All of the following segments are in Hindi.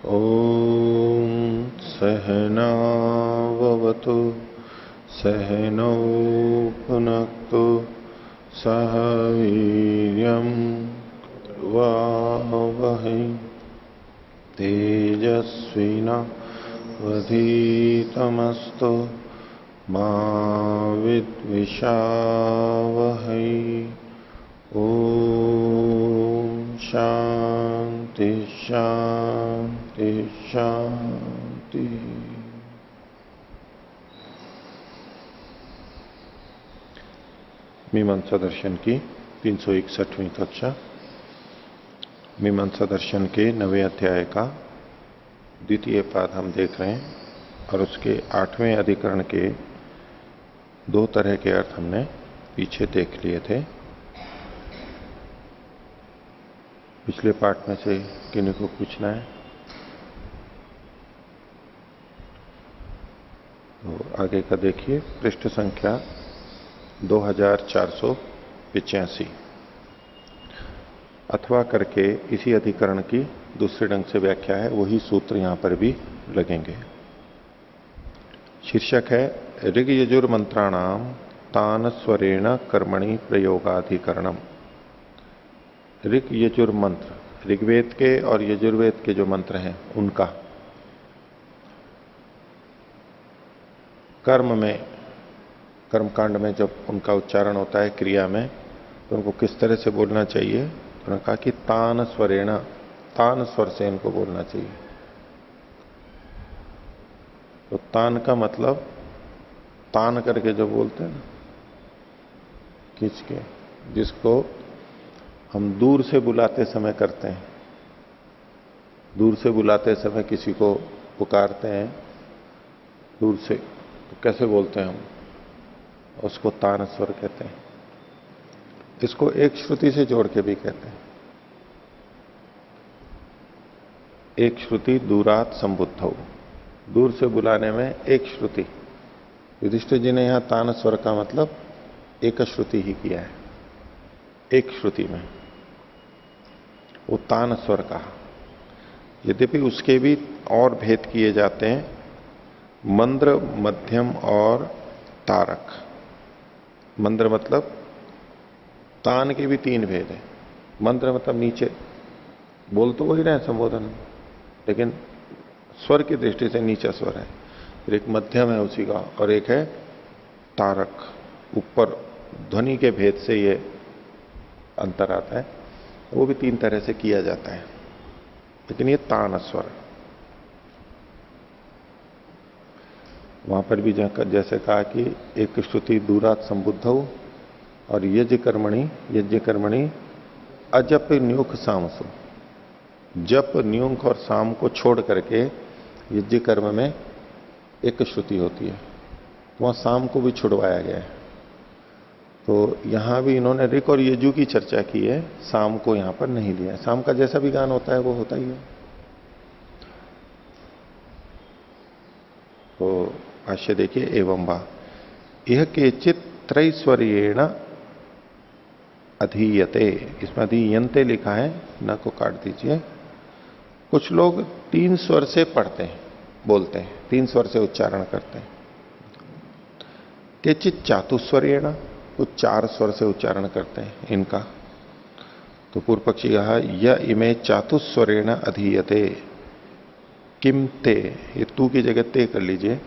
ॐ सहनाववतु सहनौ भुनक्तु सह वीर्यं कर्वावहै तेजस्विनावधीतमस्तु मा विद्विषावहै। ॐ शांति शांति शांति। मीमांसा दर्शन की 361वीं कक्षा। मीमांसा दर्शन के 9वें अध्याय का द्वितीय पाद हम देख रहे हैं और उसके 8वें अधिकरण के दो तरह के अर्थ हमने पीछे देख लिए थे। पिछले पाठ में से किन्हीं को पूछना है तो आगे का देखिए। पृष्ठ संख्या 2485। अथवा करके इसी अधिकरण की दूसरे ढंग से व्याख्या है, वही सूत्र यहां पर भी लगेंगे। शीर्षक है ऋग यजुर मंत्राणाम तान स्वरेण कर्मणि प्रयोगाधिकरणम। ऋग यजुर मंत्र, ऋग्वेद के और यजुर्वेद के जो मंत्र हैं उनका कर्म में, कर्मकांड में जब उनका उच्चारण होता है क्रिया में, तो उनको किस तरह से बोलना चाहिए। उन्होंने कहा कि तान स्वरेण, तान स्वर से इनको बोलना चाहिए। तो तान का मतलब तान करके जो बोलते हैं ना, खींच के, जिसको हम दूर से बुलाते समय करते हैं। दूर से बुलाते समय किसी को पुकारते हैं दूर से, तो कैसे बोलते हैं हम, उसको तान स्वर कहते हैं। इसको एक श्रुति से जोड़ के भी कहते हैं। एक श्रुति दूरात संबुद्धौ, दूर से बुलाने में एक श्रुति। युधिष्ठिर जी ने यहां तान स्वर का मतलब एक श्रुति ही किया है। एक श्रुति में वो तान स्वर कहा। यद्यपि उसके भी और भेद किए जाते हैं, मंद्र, मध्यम और तारक। मंद्र मतलब तान के भी 3 भेद है। मंत्र मतलब नीचे, बोल तो वही रहे संबोधन, लेकिन स्वर की दृष्टि से नीचा स्वर है। फिर एक मध्यम है उसी का, और एक है तारक, ऊपर ध्वनि के भेद से ये अंतर आता है। वो भी 3 तरह से किया जाता है, लेकिन ये तान स्वर। वहां पर भी जैसे कहा कि एक श्रुति दूरात संबुद्धौ, और यज्ञ कर्मणि अजप न्यूख सामसु। जप, न्यूख और साम को छोड़ करके यज्ञ कर्म में एक श्रुति होती है। वहां साम को भी छुड़वाया गया है। तो यहां भी इन्होंने ऋक और यजु की चर्चा की है, साम को यहां पर नहीं लिया है। साम का जैसा भी गान होता है वो होता ही है। तो भाष्य देखिए, एवं वा यह केचित त्रैस्वर्येण अधीयते, इसमें अधीयन्ते लिखा है, न को काट दीजिए। कुछ लोग 3 स्वर से पढ़ते हैं, बोलते हैं, 3 स्वर से उच्चारण करते हैं। केचित चातुस्वर्येण, कुछ 4 स्वर से उच्चारण करते हैं इनका। तो पूर्व पक्षी कहा य इमे चातुस्वरेण अधीयते किम ते, ये तू की जगह ते कर लीजिए।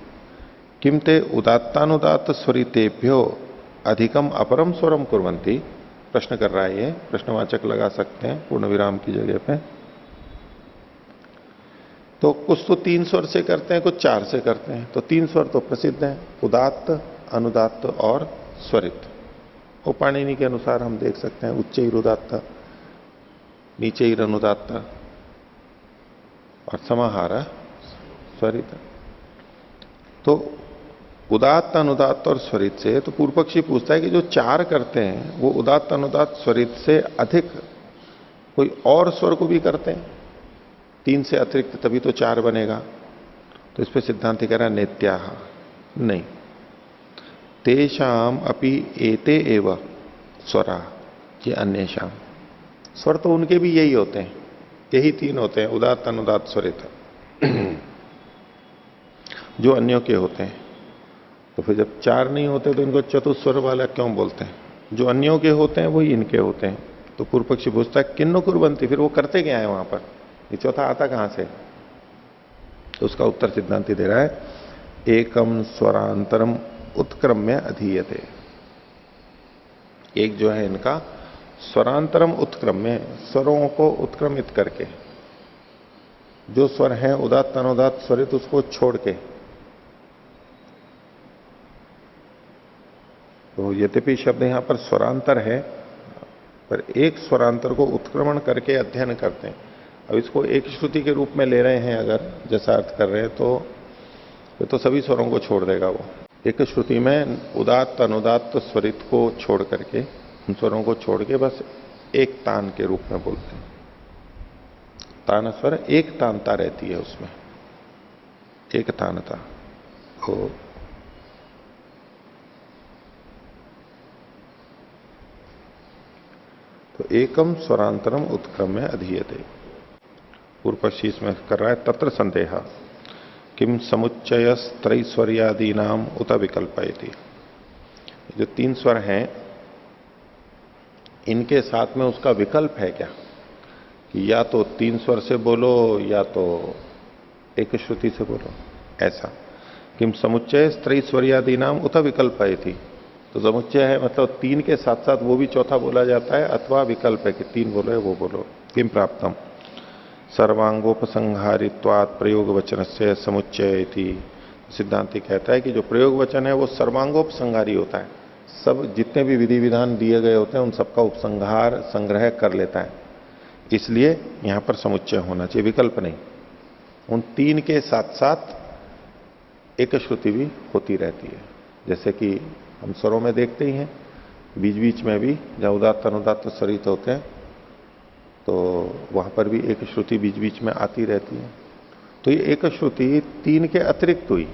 किम ते उदात्तानुदात स्वरितेभ्यो अधिकम अपरम स्वरम कुर्वन्ति। प्रश्न कर रहा है ये, प्रश्नवाचक लगा सकते हैं पूर्ण विराम की जगह पे। तो कुछ तो 3 स्वर से करते हैं, कुछ 4 से करते हैं। तो 3 स्वर तो प्रसिद्ध हैं, उदात्त, अनुदात्त और स्वरित। वो पाणिनि के अनुसार हम देख सकते हैं, उच्चैरुदात्त, नीचैरनुदात्त और समाहार स्वरित। तो उदात्त, अनुदात्त और स्वरित से, तो पूर्व पक्षी पूछता है कि जो 4 करते हैं वो उदात्त, अनुदात्त, स्वरित से अधिक कोई और स्वर को भी करते हैं? 3 से अतिरिक्त तभी तो 4 बनेगा। तो इस पर सिद्धांत कह रहा है नेत्याह, नहीं। तेषाम अपि एते एव स्वरा, ये अन्येषाम। स्वर तो उनके भी यही होते हैं, यही 3 होते हैं, उदात्त, अनुदात्त, स्वरित। जो अन्यों के होते हैं। तो फिर जब चार नहीं होते तो इनको चतुस्वर वाला क्यों बोलते हैं? जो अन्यों के होते हैं वही इनके होते हैं। तो पूर्व पक्षी पूछता है किन्नो कुर्बंती, फिर वो करते क्या है वहां पर, ये चौथा आता कहां से? तो उसका उत्तर सिद्धांति दे रहा है, एकम स्वरांतरम उत्क्रम्य अधीयते। एक जो है इनका स्वरांतरम उत्क्रम्य, स्वरों को उत्क्रमित करके, जो स्वर हैं उदात्त अनुदात्त स्वरित उसको छोड़ के। तो यद्यपि शब्द यहां पर स्वरांतर है, पर एक स्वरांतर को उत्क्रमण करके अध्ययन करते हैं। अब इसको एक श्रुति के रूप में ले रहे हैं अगर, जैसा अर्थ कर रहे हैं, तो सभी स्वरों को छोड़ देगा वो। एक श्रुति में उदात्त अनुदात्त स्वरित को छोड़ करके, उन स्वरों को छोड़ के बस एक तान के रूप में बोलते हैं। तान स्वर एक तानता रहती है उसमें, एक तानता। तो एकम स्वरांतरम उत्क्रम्य अधीयते। पूर्व पक्षी इसमें कर रहा है, तत्र संदेह किम समुच्चय त्रैस्वर्यादि नाम उत विकल्पयति। जो तीन स्वर हैं इनके साथ में उसका विकल्प है क्या, कि या तो तीन स्वर से बोलो या तो एक श्रुति से बोलो, ऐसा। किम समुच्चय त्रैस्वर्यादि नाम उत विकल्पयति। तो समुच्चय है मतलब तीन के साथ साथ वो भी चौथा बोला जाता है, अथवा विकल्प है कि तीन बोलो है वो बोलो। किम प्राप्तम सर्वांगोपसंहारित्वात् प्रयोग वचन से समुच्चय इति। सिद्धांति कहता है कि जो प्रयोग वचन है वो सर्वांगोपसंहारी होता है, सब जितने भी विधि विधान दिए गए होते हैं उन सबका उपसंहार संग्रह कर लेता है, इसलिए यहां पर समुच्चय होना चाहिए, विकल्प नहीं। उन तीन के साथ साथ एक श्रुति भी होती रहती है, जैसे कि हम स्वरों में देखते ही हैं, बीच बीच में भी जहां उदात्त अनुदात्त स्वरित होते हैं तो वहां पर भी एक श्रुति बीच बीच में आती रहती है। तो ये एक श्रुति तीन के अतिरिक्त हुई।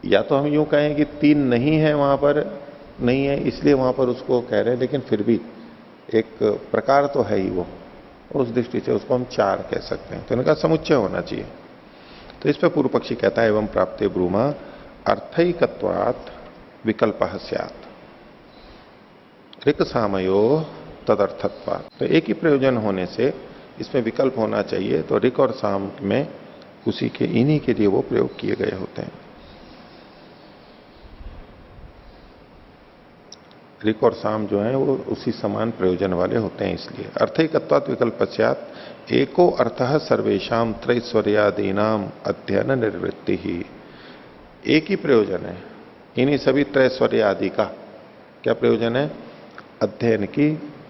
या तो हम यूं कहें कि तीन नहीं है वहां पर, नहीं है इसलिए वहां पर उसको कह रहे हैं, लेकिन फिर भी एक प्रकार तो है ही वो, उस दृष्टि से उसको हम चार कह सकते हैं। तो इनका समुच्चय होना चाहिए। तो इस पर पूर्व पक्षी कहता है, एवं प्राप्ते ब्रूमा अर्थैकत्वात् विकल्प स्यात् ऋक् सामयो तदर्थत्वात्। तो एक ही प्रयोजन होने से इसमें विकल्प होना चाहिए। तो ऋक् और साम में उसी के इन्हीं के लिए वो प्रयोग किए गए होते हैं। ऋक् और साम जो है वो उसी समान प्रयोजन वाले होते हैं, इसलिए अर्थैकत्वात् विकल्प स्यात् एको अर्थः सर्वेषां त्रैस्वर्यादीनाम अध्ययन निर्वृत्ति ही। एक ही प्रयोजन है इन्हीं सभी त्रैस्वर्य आदि का। क्या प्रयोजन है? अध्ययन की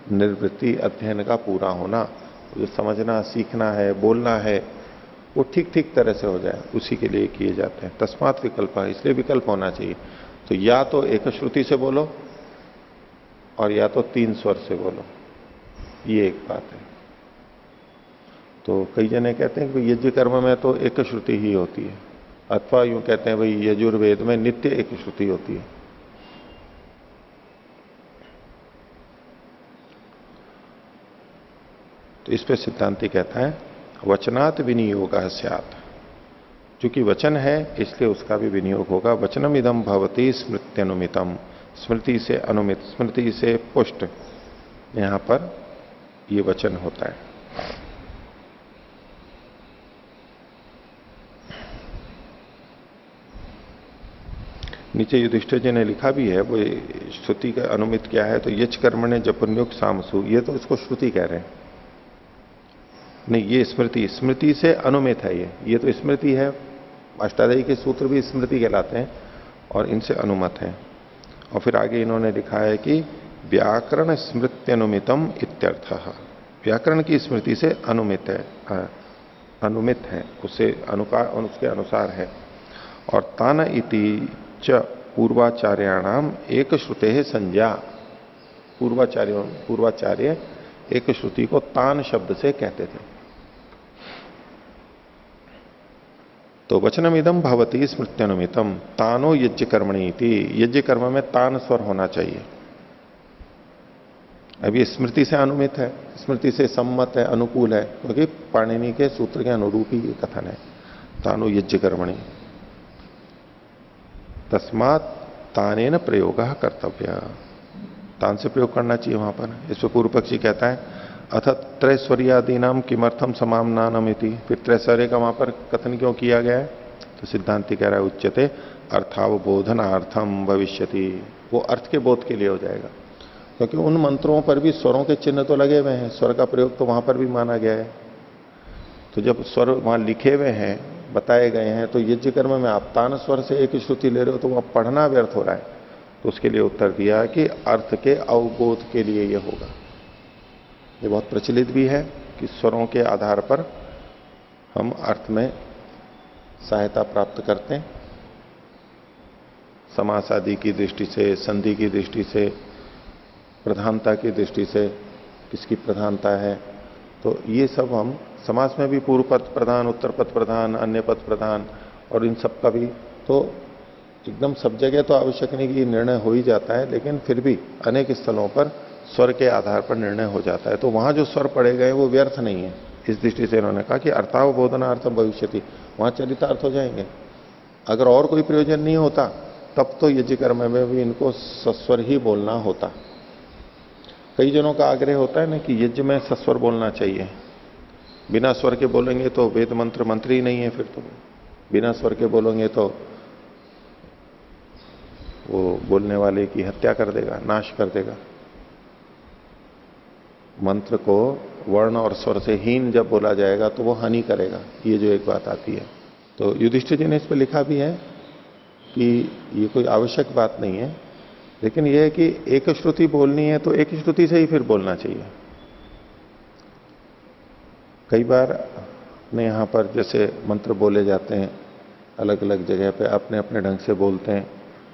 निर्वृत्ति, अध्ययन का पूरा होना। जो समझना सीखना है, बोलना है, वो ठीक ठीक तरह से हो जाए, उसी के लिए किए जाते हैं। तस्मात् विकल्प, इसलिए विकल्प होना चाहिए। तो या तो एक श्रुति से बोलो और या तो तीन स्वर से बोलो, ये एक बात है। तो कई जने कहते हैं कि यज्ञ कर्म में तो एक श्रुति ही होती है, अथवा यूं कहते हैं भाई यजुर्वेद में नित्य एक श्रुति होती है। तो इस पे सिद्धांति कहता है वचनात् विनियोग स्यात्। चूंकि वचन है इसलिए उसका भी विनियोग होगा। वचनम इदम भवति स्मृत्यनुमितम, स्मृति से अनुमित, स्मृति से पुष्ट, यहां पर ये वचन होता है। नीचे युधिष्ठिर जी ने लिखा भी है, वो श्रुति का अनुमित क्या है, तो यच कर्मणे जपन्युक्त सामसु, ये तो इसको श्रुति कह रहे हैं। नहीं, ये स्मृति, स्मृति से अनुमित है ये तो स्मृति है। अष्टाध्यायी के सूत्र भी स्मृति कहलाते हैं और इनसे अनुमत है। और फिर आगे इन्होंने लिखा है कि व्याकरण स्मृत्यनुमितम इत्यर्थः, व्याकरण की स्मृति से अनुमित है, अनुमित है, उससे उसके अनुसार है। और तान इति च पूर्वाचार्याणाम एक श्रुते है संज्ञा, पूर्वाचार्य एक श्रुति को तान शब्द से कहते थे। तो वचनम इदम भवती स्मृत्यनुमितम तानो यज्ञ कर्मणि थी, यज्ञ कर्म में तान स्वर होना चाहिए। अब ये स्मृति से अनुमित है, स्मृति से सम्मत है, अनुकूल है, क्योंकि पाणिनि के सूत्र के अनुरूप ही ये कथन है, तानो यज्ञ कर्मणि। तस्मात् तानेन प्रयोग कर्तव्य, तान से प्रयोग करना चाहिए वहां पर। इस पर पूर्व पक्षी कहता है अथ त्रैश्वर्यादि नाम किमर्थम समामनानम इति, फिर त्रैश्वर्य का वहां पर कथन क्यों किया गया है? तो सिद्धांति कह रहा है उच्यते अर्थावबोधनार्थम भविष्यति, वो अर्थ के बोध के लिए हो जाएगा, क्योंकि उन मंत्रों पर भी स्वरों के चिन्ह तो लगे हुए हैं, स्वर का प्रयोग तो वहां पर भी माना गया है। तो जब स्वर वहां लिखे हुए हैं, बताए गए हैं, तो यज्ञ कर्म में आप तान स्वर से एक श्रुति ले रहे हो तो वहां पढ़ना व्यर्थ हो रहा है। तो उसके लिए उत्तर दिया कि अर्थ के अवबोध के लिए यह होगा। ये बहुत प्रचलित भी है कि स्वरों के आधार पर हम अर्थ में सहायता प्राप्त करते हैं, समास आदि की दृष्टि से, संधि की दृष्टि से, प्रधानता की दृष्टि से किसकी प्रधानता है। तो ये सब हम समास में भी पूर्व पद प्रधान, उत्तर पद प्रधान, अन्य पद प्रधान, और इन सब का भी तो एकदम सब जगह तो आवश्यक नहीं कि निर्णय हो ही जाता है, लेकिन फिर भी अनेक स्थलों पर स्वर के आधार पर निर्णय हो जाता है। तो वहां जो स्वर पढ़े गए वो व्यर्थ नहीं है। इस दृष्टि से इन्होंने कहा कि अर्थावबोधनार्थम भविष्यति, वहां चरितार्थ हो जाएंगे। अगर और कोई प्रयोजन नहीं होता तब तो यज्ञ कर्म में भी इनको सस्वर ही बोलना होता। कई जनों का आग्रह होता है ना कि यज्ञ में सस्वर बोलना चाहिए, बिना स्वर के बोलेंगे तो वेद मंत्र मंत्र ही नहीं है, फिर तो बिना स्वर के बोलेंगे तो वो बोलने वाले की हत्या कर देगा, नाश कर देगा। मंत्र को वर्ण और स्वर से हीन जब बोला जाएगा तो वो हानि करेगा, ये जो एक बात आती है। तो युधिष्ठिर जी ने इस पर लिखा भी है कि ये कोई आवश्यक बात नहीं है, लेकिन यह है कि एक श्रुति बोलनी है तो एक श्रुति से ही फिर बोलना चाहिए। कई बार अपने यहां पर जैसे मंत्र बोले जाते हैं, अलग अलग जगह पे अपने अपने ढंग से बोलते हैं,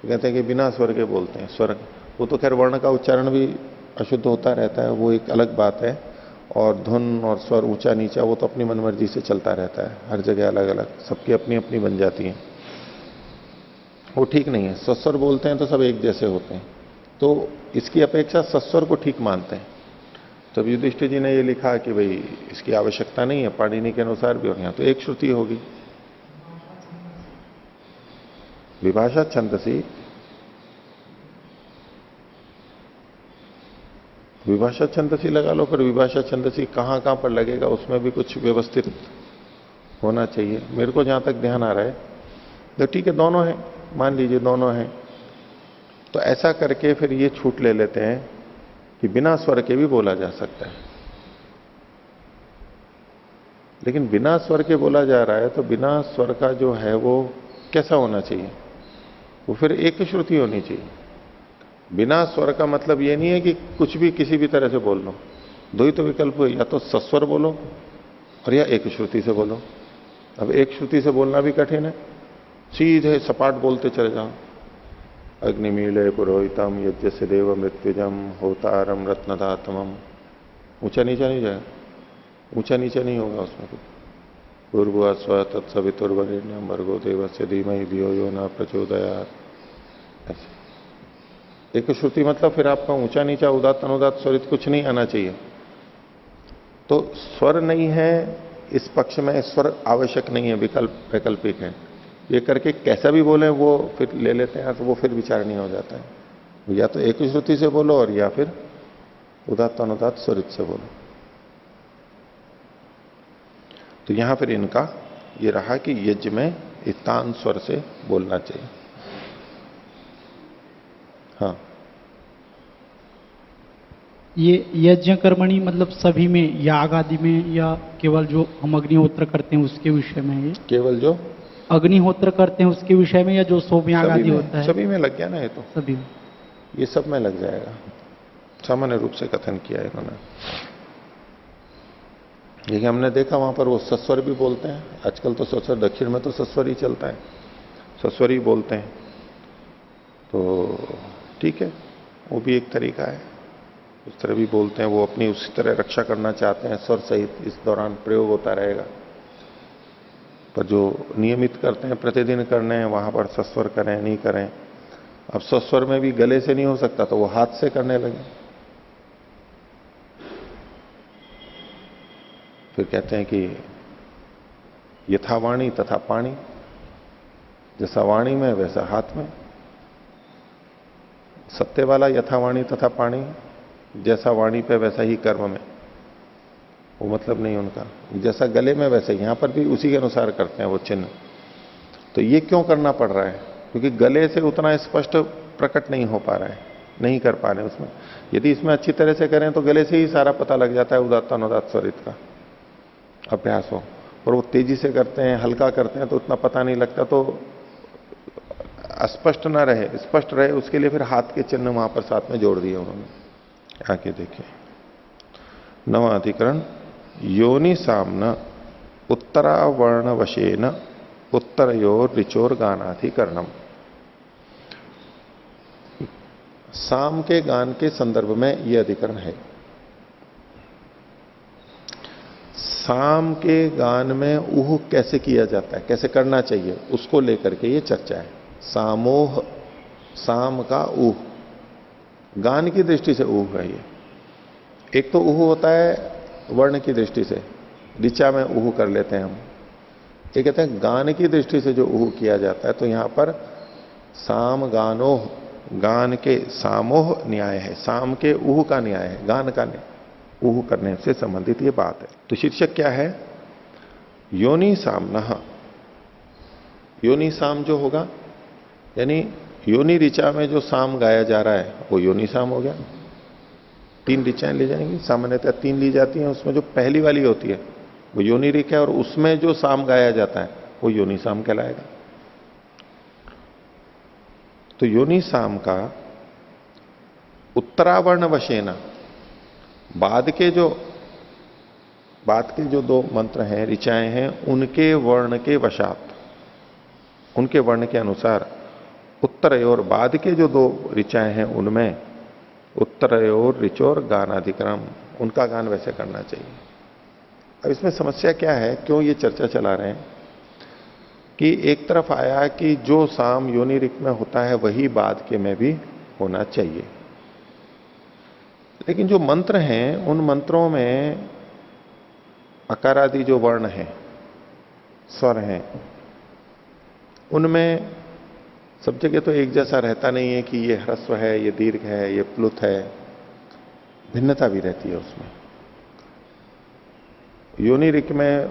कहते हैं कि बिना स्वर के बोलते हैं। स्वर वो तो खैर वर्ण का उच्चारण भी अशुद्ध होता रहता है, वो एक अलग बात है, और धुन और स्वर ऊंचा नीचा वो तो अपनी मनमर्जी से चलता रहता है, हर जगह अलग अलग, सबकी अपनी अपनी बन जाती है, वो ठीक नहीं है। सस्वर बोलते हैं तो सब एक जैसे होते हैं, तो इसकी अपेक्षा सस्वर को ठीक मानते हैं। तब युधिष्ठिर जी ने ये लिखा कि भाई इसकी आवश्यकता नहीं है, पाणिनि के अनुसार भी, और यहां तो एक श्रुति होगी। विभाषा छंदसी, विभाषा छंदसी लगा लो, पर विभाषा छंदसी कहां कहां पर लगेगा उसमें भी कुछ व्यवस्थित होना चाहिए। मेरे को जहां तक ध्यान आ रहा है तो ठीक है, दोनों है, मान लीजिए दोनों है, तो ऐसा करके फिर ये छूट ले लेते हैं कि बिना स्वर के भी बोला जा सकता है। लेकिन बिना स्वर के बोला जा रहा है तो बिना स्वर का जो है वो कैसा होना चाहिए? वो फिर एक श्रुति होनी चाहिए। बिना स्वर का मतलब ये नहीं है कि कुछ भी किसी भी तरह से बोल लो, दो ही तो विकल्प हुए, या तो सस्वर बोलो और या एक श्रुति से बोलो। अब एक श्रुति से बोलना भी कठिन है, सीधे सपाट बोलते चले जाओ, अग्निमीले पुरोहितम यज्ञ से देव मृत्युजम होतारम रत्नदातमम, ऊंचा नीचा नहीं जाएगा, ऊंचा नीचा नहीं होगा उसमें कुछ। पूर्व स्व तत्सवितुर्वरेण्यम भर्गो देवस्य धीमहि धियो यो न प्रचोदयात्, ऐसे। एक श्रुति मतलब फिर आपका ऊंचा नीचा उदात्त अनुदात स्वरित कुछ नहीं आना चाहिए। तो स्वर नहीं है इस पक्ष में, स्वर आवश्यक नहीं है, विकल्प वैकल्पिक है। ये करके कैसा भी बोले वो फिर ले लेते हैं, तो वो फिर विचार नहीं हो जाता है। या तो एक श्रुति से बोलो और या फिर उदात्त अनुदात स्वरित से बोलो। तो यहां फिर इनका ये रहा कि यज्ञ में तान स्वर से बोलना चाहिए। हाँ, ये यज्ञ कर्मणि मतलब सभी में, याग आदि में, या केवल जो हम अग्निहोत्र करते हैं उसके विषय में? ये केवल जो अग्निहोत्र करते हैं उसके विषय में, या जो सोम याग आदि होता है? सभी में लग गया ना, ये तो सभी में, ये सब में लग जाएगा। सामान्य रूप से कथन किया है इन्होंने। देखिए हमने देखा वहां पर वो सस्वर भी बोलते हैं, आजकल तो सस्वर, दक्षिण में तो सस्वर ही चलता है, सस्वर ही बोलते हैं, तो ठीक है, वो भी एक तरीका है, उस तरह भी बोलते हैं। वो अपनी उसी तरह रक्षा करना चाहते हैं, स्वर सहित इस दौरान प्रयोग होता रहेगा। पर जो नियमित करते हैं, प्रतिदिन करने हैं, वहां पर सस्वर करें नहीं करें। अब सस्वर में भी गले से नहीं हो सकता तो वो हाथ से करने लगे। फिर कहते हैं कि यथा वाणी तथा पाणी, जैसा वाणी में वैसा हाथ में। सत्य वाला यथावाणी तथा पाणी, जैसा वाणी पे वैसा ही कर्म में, वो मतलब नहीं उनका। जैसा गले में वैसे यहां पर भी उसी के अनुसार करते हैं वो चिन्ह। तो ये क्यों करना पड़ रहा है? क्योंकि गले से उतना स्पष्ट प्रकट नहीं हो पा रहा है, नहीं कर पा रहे उसमें। यदि इसमें अच्छी तरह से करें तो गले से ही सारा पता लग जाता है उदात्त अनुदात्त स्वरित का अभ्यास हो। और वो तेजी से करते हैं, हल्का करते हैं तो उतना पता नहीं लगता। तो अस्पष्ट ना रहे, स्पष्ट रहे, उसके लिए फिर हाथ के चिन्ह वहां पर साथ में जोड़ दिए उन्होंने। आगे देखिए, नवा अधिकरण, योनि सामन उत्तरावर्ण वशेन उत्तरयोर ऋचोर गानाधिकरणम। साम के गान के संदर्भ में यह अधिकरण है। साम के गान में ऊह कैसे किया जाता है, कैसे करना चाहिए, उसको लेकर के ये चर्चा है। सामोह, साम का ऊह, गान की दृष्टि से ऊह है ये। एक तो ऊह होता है वर्ण की दृष्टि से, ऋचा में ऊह कर लेते हैं हम। ये कहते हैं गान की दृष्टि से जो ऊह किया जाता है, तो यहां पर साम गानोह, गान के सामोह न्याय है, साम के ऊह का न्याय है, गान का ऊह करने से संबंधित ये बात है। तो शीर्षक क्या है? योनि सामनः। योनि साम जो होगा, यानी योनि ऋचा में जो साम गाया जा रहा है वो योनि साम हो गया। 3 ऋचाएं ली जाएंगी, सामान्यतः 3 ली जाती हैं। उसमें जो पहली वाली होती है वो योनि ऋक है, और उसमें जो साम गाया जाता है वो योनि साम कहलाएगा। तो योनि साम का उत्तरावर्ण वशेना, बाद के जो 2 मंत्र हैं, ऋचाएं हैं, उनके वर्ण के वशात, उनके वर्ण के अनुसार उत्तरयोर, बाद के जो 2 ऋचाएं हैं उनमें उत्तरयोर ऋचोर गानाधिक्रम, उनका गान वैसे करना चाहिए। अब इसमें समस्या क्या है, क्यों ये चर्चा चला रहे हैं कि एक तरफ आया कि जो साम योनि ऋक में होता है वही बाद के में भी होना चाहिए, लेकिन जो मंत्र हैं उन मंत्रों में अकारादि जो वर्ण हैं, स्वर हैं, उनमें सब जगह तो एक जैसा रहता नहीं है कि ये ह्रस्व है, ये दीर्घ है, ये प्लुत है, भिन्नता भी रहती है उसमें। योनि ऋक में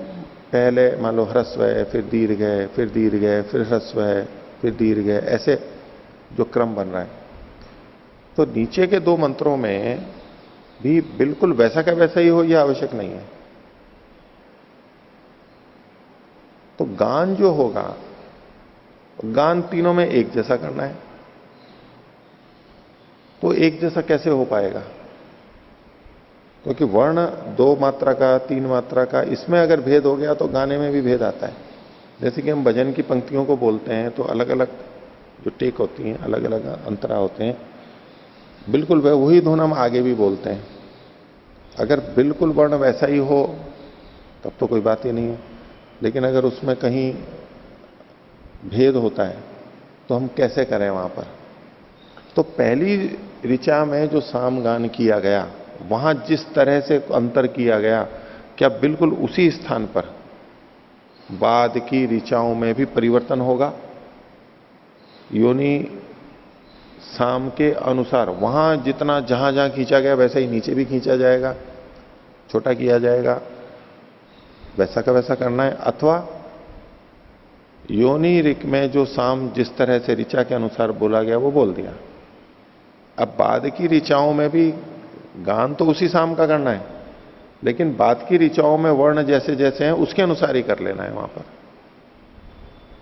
पहले मान लो ह्रस्व है, फिर दीर्घ है, फिर दीर्घ है, फिर ह्रस्व है, फिर दीर्घ है, ऐसे जो क्रम बन रहा है। तो नीचे के 2 मंत्रों में भी बिल्कुल वैसा का वैसा ही हो, यह आवश्यक नहीं है। तो गान जो होगा, गान तीनों में एक जैसा करना है। तो एक जैसा कैसे हो पाएगा? क्योंकि वर्ण 2 मात्रा का, 3 मात्रा का, इसमें अगर भेद हो गया तो गाने में भी भेद आता है। जैसे कि हम भजन की पंक्तियों को बोलते हैं तो अलग अलग जो टेक होती हैं, अलग अलग अंतरा होते हैं, बिल्कुल वही धुन हम आगे भी बोलते हैं। अगर बिल्कुल वर्ण वैसा ही हो तब तो कोई बात ही नहीं है, लेकिन अगर उसमें कहीं भेद होता है तो हम कैसे करें वहां पर? तो पहली ऋचा में जो सामगान किया गया, वहां जिस तरह से अंतर किया गया, क्या बिल्कुल उसी स्थान पर बाद की ऋचाओं में भी परिवर्तन होगा? योनि साम के अनुसार वहां जितना जहां जहां खींचा गया वैसा ही नीचे भी खींचा जाएगा, छोटा किया जाएगा, वैसा का वैसा करना है? अथवा योनि ऋक में जो साम जिस तरह से ऋचा के अनुसार बोला गया वो बोल दिया, अब बाद की ऋचाओं में भी गान तो उसी साम का करना है, लेकिन बाद की ऋचाओं में वर्ण जैसे जैसे हैं उसके अनुसार ही कर लेना है वहां पर।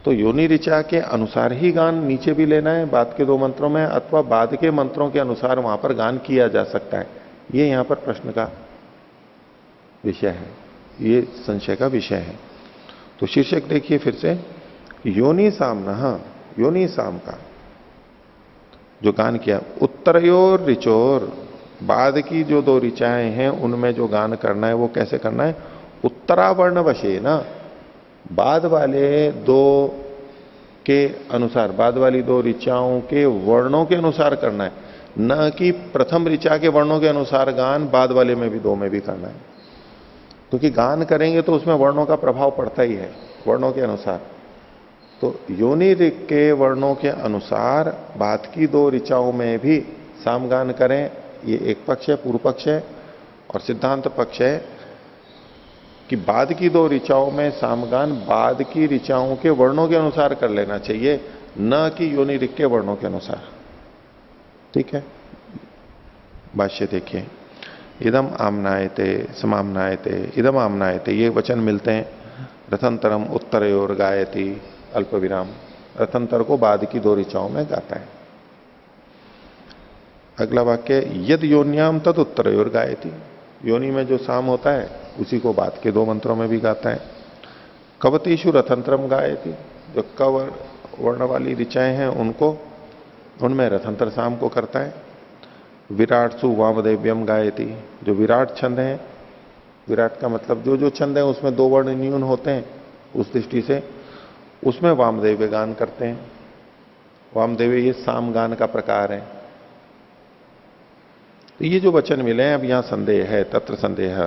तो योनि ऋचा के अनुसार ही गान नीचे भी लेना है बाद के 2 मंत्रों में, अथवा बाद के मंत्रों के अनुसार वहां पर गान किया जा सकता है। ये यहां पर प्रश्न का विषय है, ये संशय का विषय है। तो शीर्षक देखिए फिर से, योनि सामना, योनि साम का जो गान किया, उत्तरयोर ऋचोर, बाद की जो 2 ऋचाएं हैं उनमें जो गान करना है वो कैसे करना है? उत्तरावर्ण वशे ना, बाद वाले 2 के अनुसार, बाद वाली 2 ऋचाओं के वर्णों के अनुसार करना है, न कि प्रथम ऋचा के वर्णों के अनुसार गान बाद वाले में भी 2 में भी करना है। क्योंकि गान करेंगे तो उसमें वर्णों का प्रभाव पड़ता ही है, वर्णों के अनुसार। तो योनि ऋक् के वर्णों के अनुसार बाद की दो ऋचाओं में भी सामगान करें, ये एक पक्ष है, पूर्व पक्ष है। और सिद्धांत पक्ष है कि बाद की दो ऋचाओं में सामगान बाद की ऋचाओं के वर्णों के अनुसार कर लेना चाहिए, न कि योनि ऋक् के वर्णों के अनुसार। ठीक है, भाष्य देखिए। इदम आमनायते समामनायते, इदम आमनायते, ये वचन मिलते हैं। रथंतरम उत्तरयोर गायति, अल्प विराम। रथंतर को बाद की दो ऋचाओं में गाता है। अगला वाक्य, यद योन्याम तद उत्तरयोर गायति, योनि में जो साम होता है उसी को बाद के दो मंत्रों में भी गाता है। कवतीषु रथंतरम गायति, जो क वर्ण वाली ऋचाएं हैं उनको, उनमें रथंतर साम को करता है। विराटसु वामदेव्यम गायति, जो विराट छंद है, विराट का मतलब जो जो छंद है उसमें दो वर्ण न्यून होते हैं, उस दृष्टि से उसमें वामदेव्य गान करते हैं। वामदेव्य ये साम गान का प्रकार है। तो ये जो वचन मिले हैं, अब यहां संदेह है, तत्र संदेह,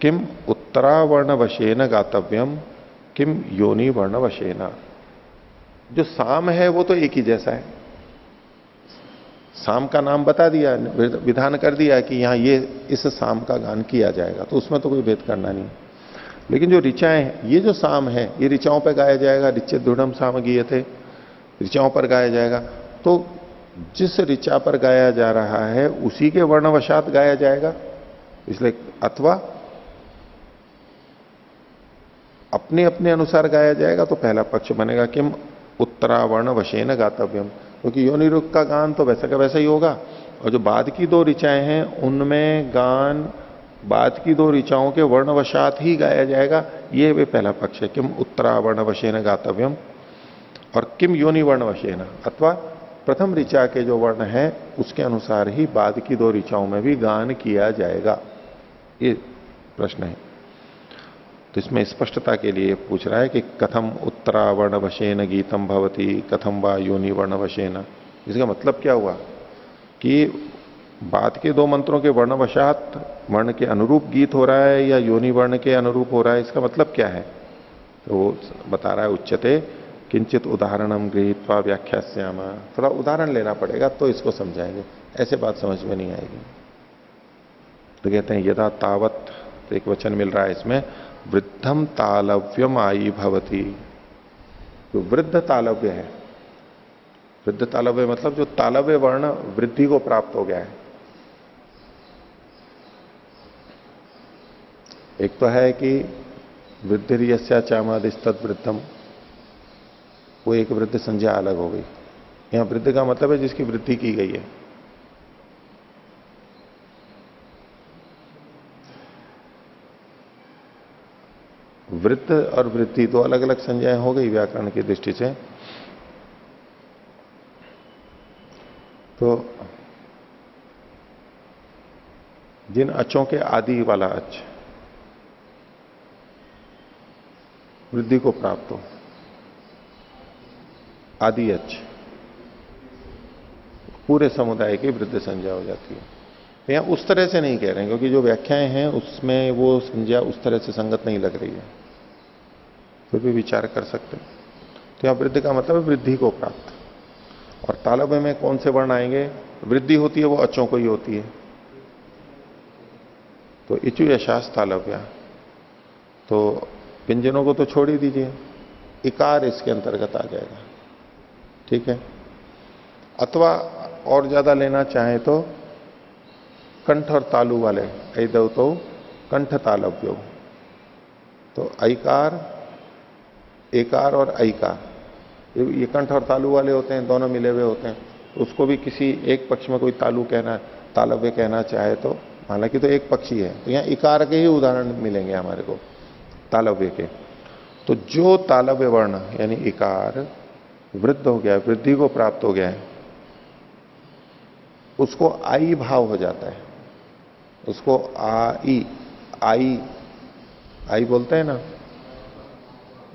किम उत्तरावर्ण वशेन गातव्यम किम योनि वर्ण वशेन। जो साम है वो तो एक ही जैसा है, साम का नाम बता दिया, विधान कर दिया कि यहां ये इस साम का गान किया जाएगा, तो उसमें तो कोई भेद करना नहीं। लेकिन जो ऋचाएं हैं, ये जो साम है ये ऋचाओं पर गाया जाएगा, ऋच्य दृढ़म साम गीयते, ऋचाओं पर गाया जाएगा। तो जिस ऋचा पर गाया जा रहा है उसी के वर्णवशात गाया जाएगा, इसलिए अथवा अपने अपने अनुसार गाया जाएगा। तो पहला पक्ष बनेगा किम उत्तरावर्ण वशेन गातव्यम, क्योंकि योनि ऋक् का गान तो वैसा का वैसा ही होगा, और जो बाद की दो ऋचाएं हैं उनमें गान बाद की दो ऋचाओं के वर्णवशात ही गाया जाएगा। ये वे पहला पक्ष है, किम उत्तरावर्ण वशेन गातव्यम। और किम योनि वर्ण वशेन, अथवा प्रथम ऋचा के जो वर्ण है उसके अनुसार ही बाद की दो ऋचाओं में भी गान किया जाएगा, ये प्रश्न है। तो इसमें स्पष्टता के लिए पूछ रहा है कि कथम उत्तरावर्ण वशेन गीतम भवती कथम वा योनि वर्ण वशेन। इसका मतलब क्या हुआ कि बाद के दो मंत्रों के वर्णवशात वर्ण के अनुरूप गीत हो रहा है या योनि वर्ण के अनुरूप हो रहा है, इसका मतलब क्या है। तो वो बता रहा है, उच्चते किंचित उदाहरणम गृहीत्वा व्याख्यास्याम, थोड़ा उदाहरण लेना पड़ेगा तो इसको समझाएंगे, ऐसे बात समझ में नहीं आएगी। तो कहते हैं यदा तावत, तो एक वचन मिल रहा है इसमें, वृद्धम तालव्यम आई भवती। जो वृद्ध तालव्य है, वृद्ध तालव्य मतलब जो तालव्य वर्ण वृद्धि को प्राप्त हो गया है। एक तो है कि वृद्धिर्यस्या चामादिस्तद वृद्धम, वो एक वृद्ध संज्ञा अलग हो गई। यहां वृद्ध का मतलब है जिसकी वृद्धि की गई है। वृद्ध और वृद्धि दो अलग अलग संज्ञाएं हो गई व्याकरण की दृष्टि से। तो जिन अचों के आदि वाला अच वृद्धि को प्राप्त हो, आदि अच, पूरे समुदाय की वृद्ध संज्ञा हो जाती है। तो यहां उस तरह से नहीं कह रहे हैं, क्योंकि जो व्याख्याएं हैं उसमें वो संज्ञा उस तरह से संगत नहीं लग रही है, फिर भी विचार कर सकते हैं। तो यहां वृद्धि का मतलब है वृद्धि को प्राप्त। और तालव्य में कौन से वर्ण आएंगे, वृद्धि होती है वो अचों को ही होती है। तो इचु यशास तालव्या, तो व्यंजनों को तो छोड़ ही दीजिए, इकार इसके अंतर्गत आ जाएगा। ठीक है, अथवा और ज्यादा लेना चाहे तो कंठ और तालु वाले, ऐदव तो कंठ तालव्यो, तो ऐकार, एकार और ऐकार, ये कंठ और तालु वाले होते हैं, दोनों मिले हुए होते हैं। तो उसको भी किसी एक पक्ष में कोई तालु कहना, तालव्य कहना चाहे तो, हालांकि तो एक पक्षी है, तो यहां इकार के ही उदाहरण मिलेंगे हमारे को तालव्य के। तो जो तालव्य वर्ण यानी इकार वृद्ध हो गया है, वृद्धि को प्राप्त हो गया है, उसको आई भाव हो जाता है, उसको आई आई आई बोलते हैं ना,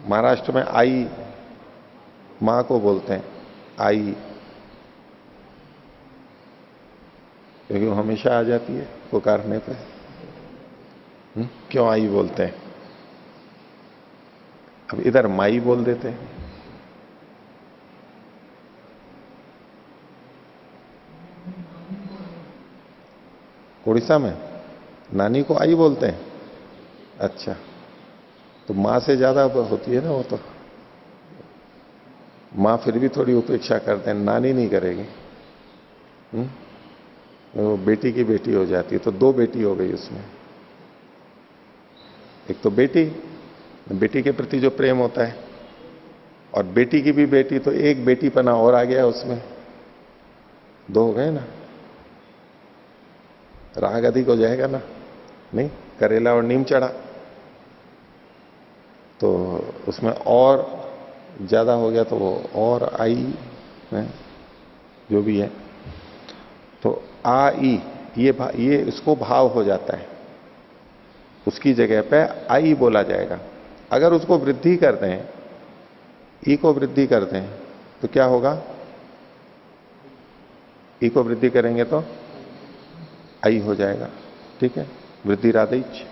महाराष्ट्र में आई मां को बोलते हैं आई, क्योंकि वो हमेशा आ जाती है पुकारने पे। क्यों आई बोलते हैं, अब इधर माई बोल देते हैं, उड़ीसा में नानी को आई बोलते हैं? अच्छा, तो माँ से ज्यादा होती है ना वो तो। माँ फिर भी थोड़ी उपेक्षा करते हैं, नानी नहीं करेगी। वो बेटी की बेटी हो जाती है, तो दो बेटी हो गई उसमें। एक तो बेटी, बेटी के प्रति जो प्रेम होता है, और बेटी की भी बेटी, तो एक बेटी पना और आ गया उसमें, दो हो गए ना। राग अधिक हो जाएगा ना, नहीं? करेला और नीम चढ़ा, तो उसमें और ज्यादा हो गया, तो वो और आई है, जो भी है। तो आई, ये इसको भाव हो जाता है, उसकी जगह पे आई बोला जाएगा। अगर उसको वृद्धि कर दें, ई को वृद्धि कर दें, तो क्या होगा? ई को वृद्धि करेंगे तो आई हो जाएगा। ठीक है, वृद्धि राधिच।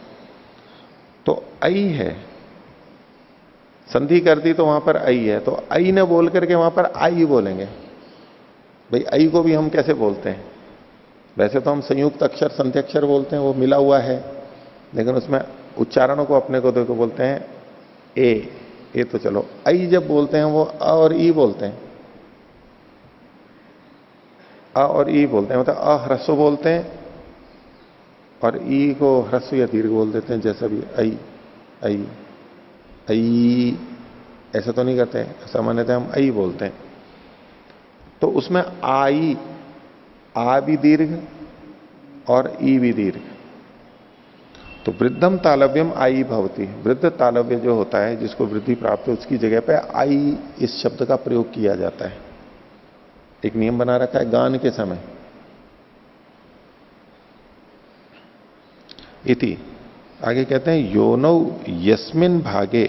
तो आई है, संधि कर दी तो वहां पर आई है, तो आई ने बोल करके वहां पर आई बोलेंगे। भाई आई को भी हम कैसे बोलते हैं? वैसे तो हम संयुक्त अक्षर संधि अक्षर बोलते हैं, वो मिला हुआ है, लेकिन उसमें उच्चारणों को अपने को देखो बोलते हैं ए तो चलो, आई जब बोलते हैं वो अ और ई बोलते हैं, अ और ई बोलते हैं, मतलब अह्रस्व बोलते हैं, और ई को ह्रस्व या दीर्घ बोल देते हैं, जैसा भी आई आई आई, ऐसा तो नहीं करते हैं, सामान्यतः हम आई बोलते हैं। तो उसमें आई, आ भी दीर्घ और ई भी दीर्घ। तो वृद्धम तालव्यम आई भवती, वृद्ध तालव्य जो होता है, जिसको वृद्धि प्राप्त है, उसकी जगह पे आई इस शब्द का प्रयोग किया जाता है। एक नियम बना रखा है गान के समय। इति आगे कहते हैं योनौ यस्मिन भागे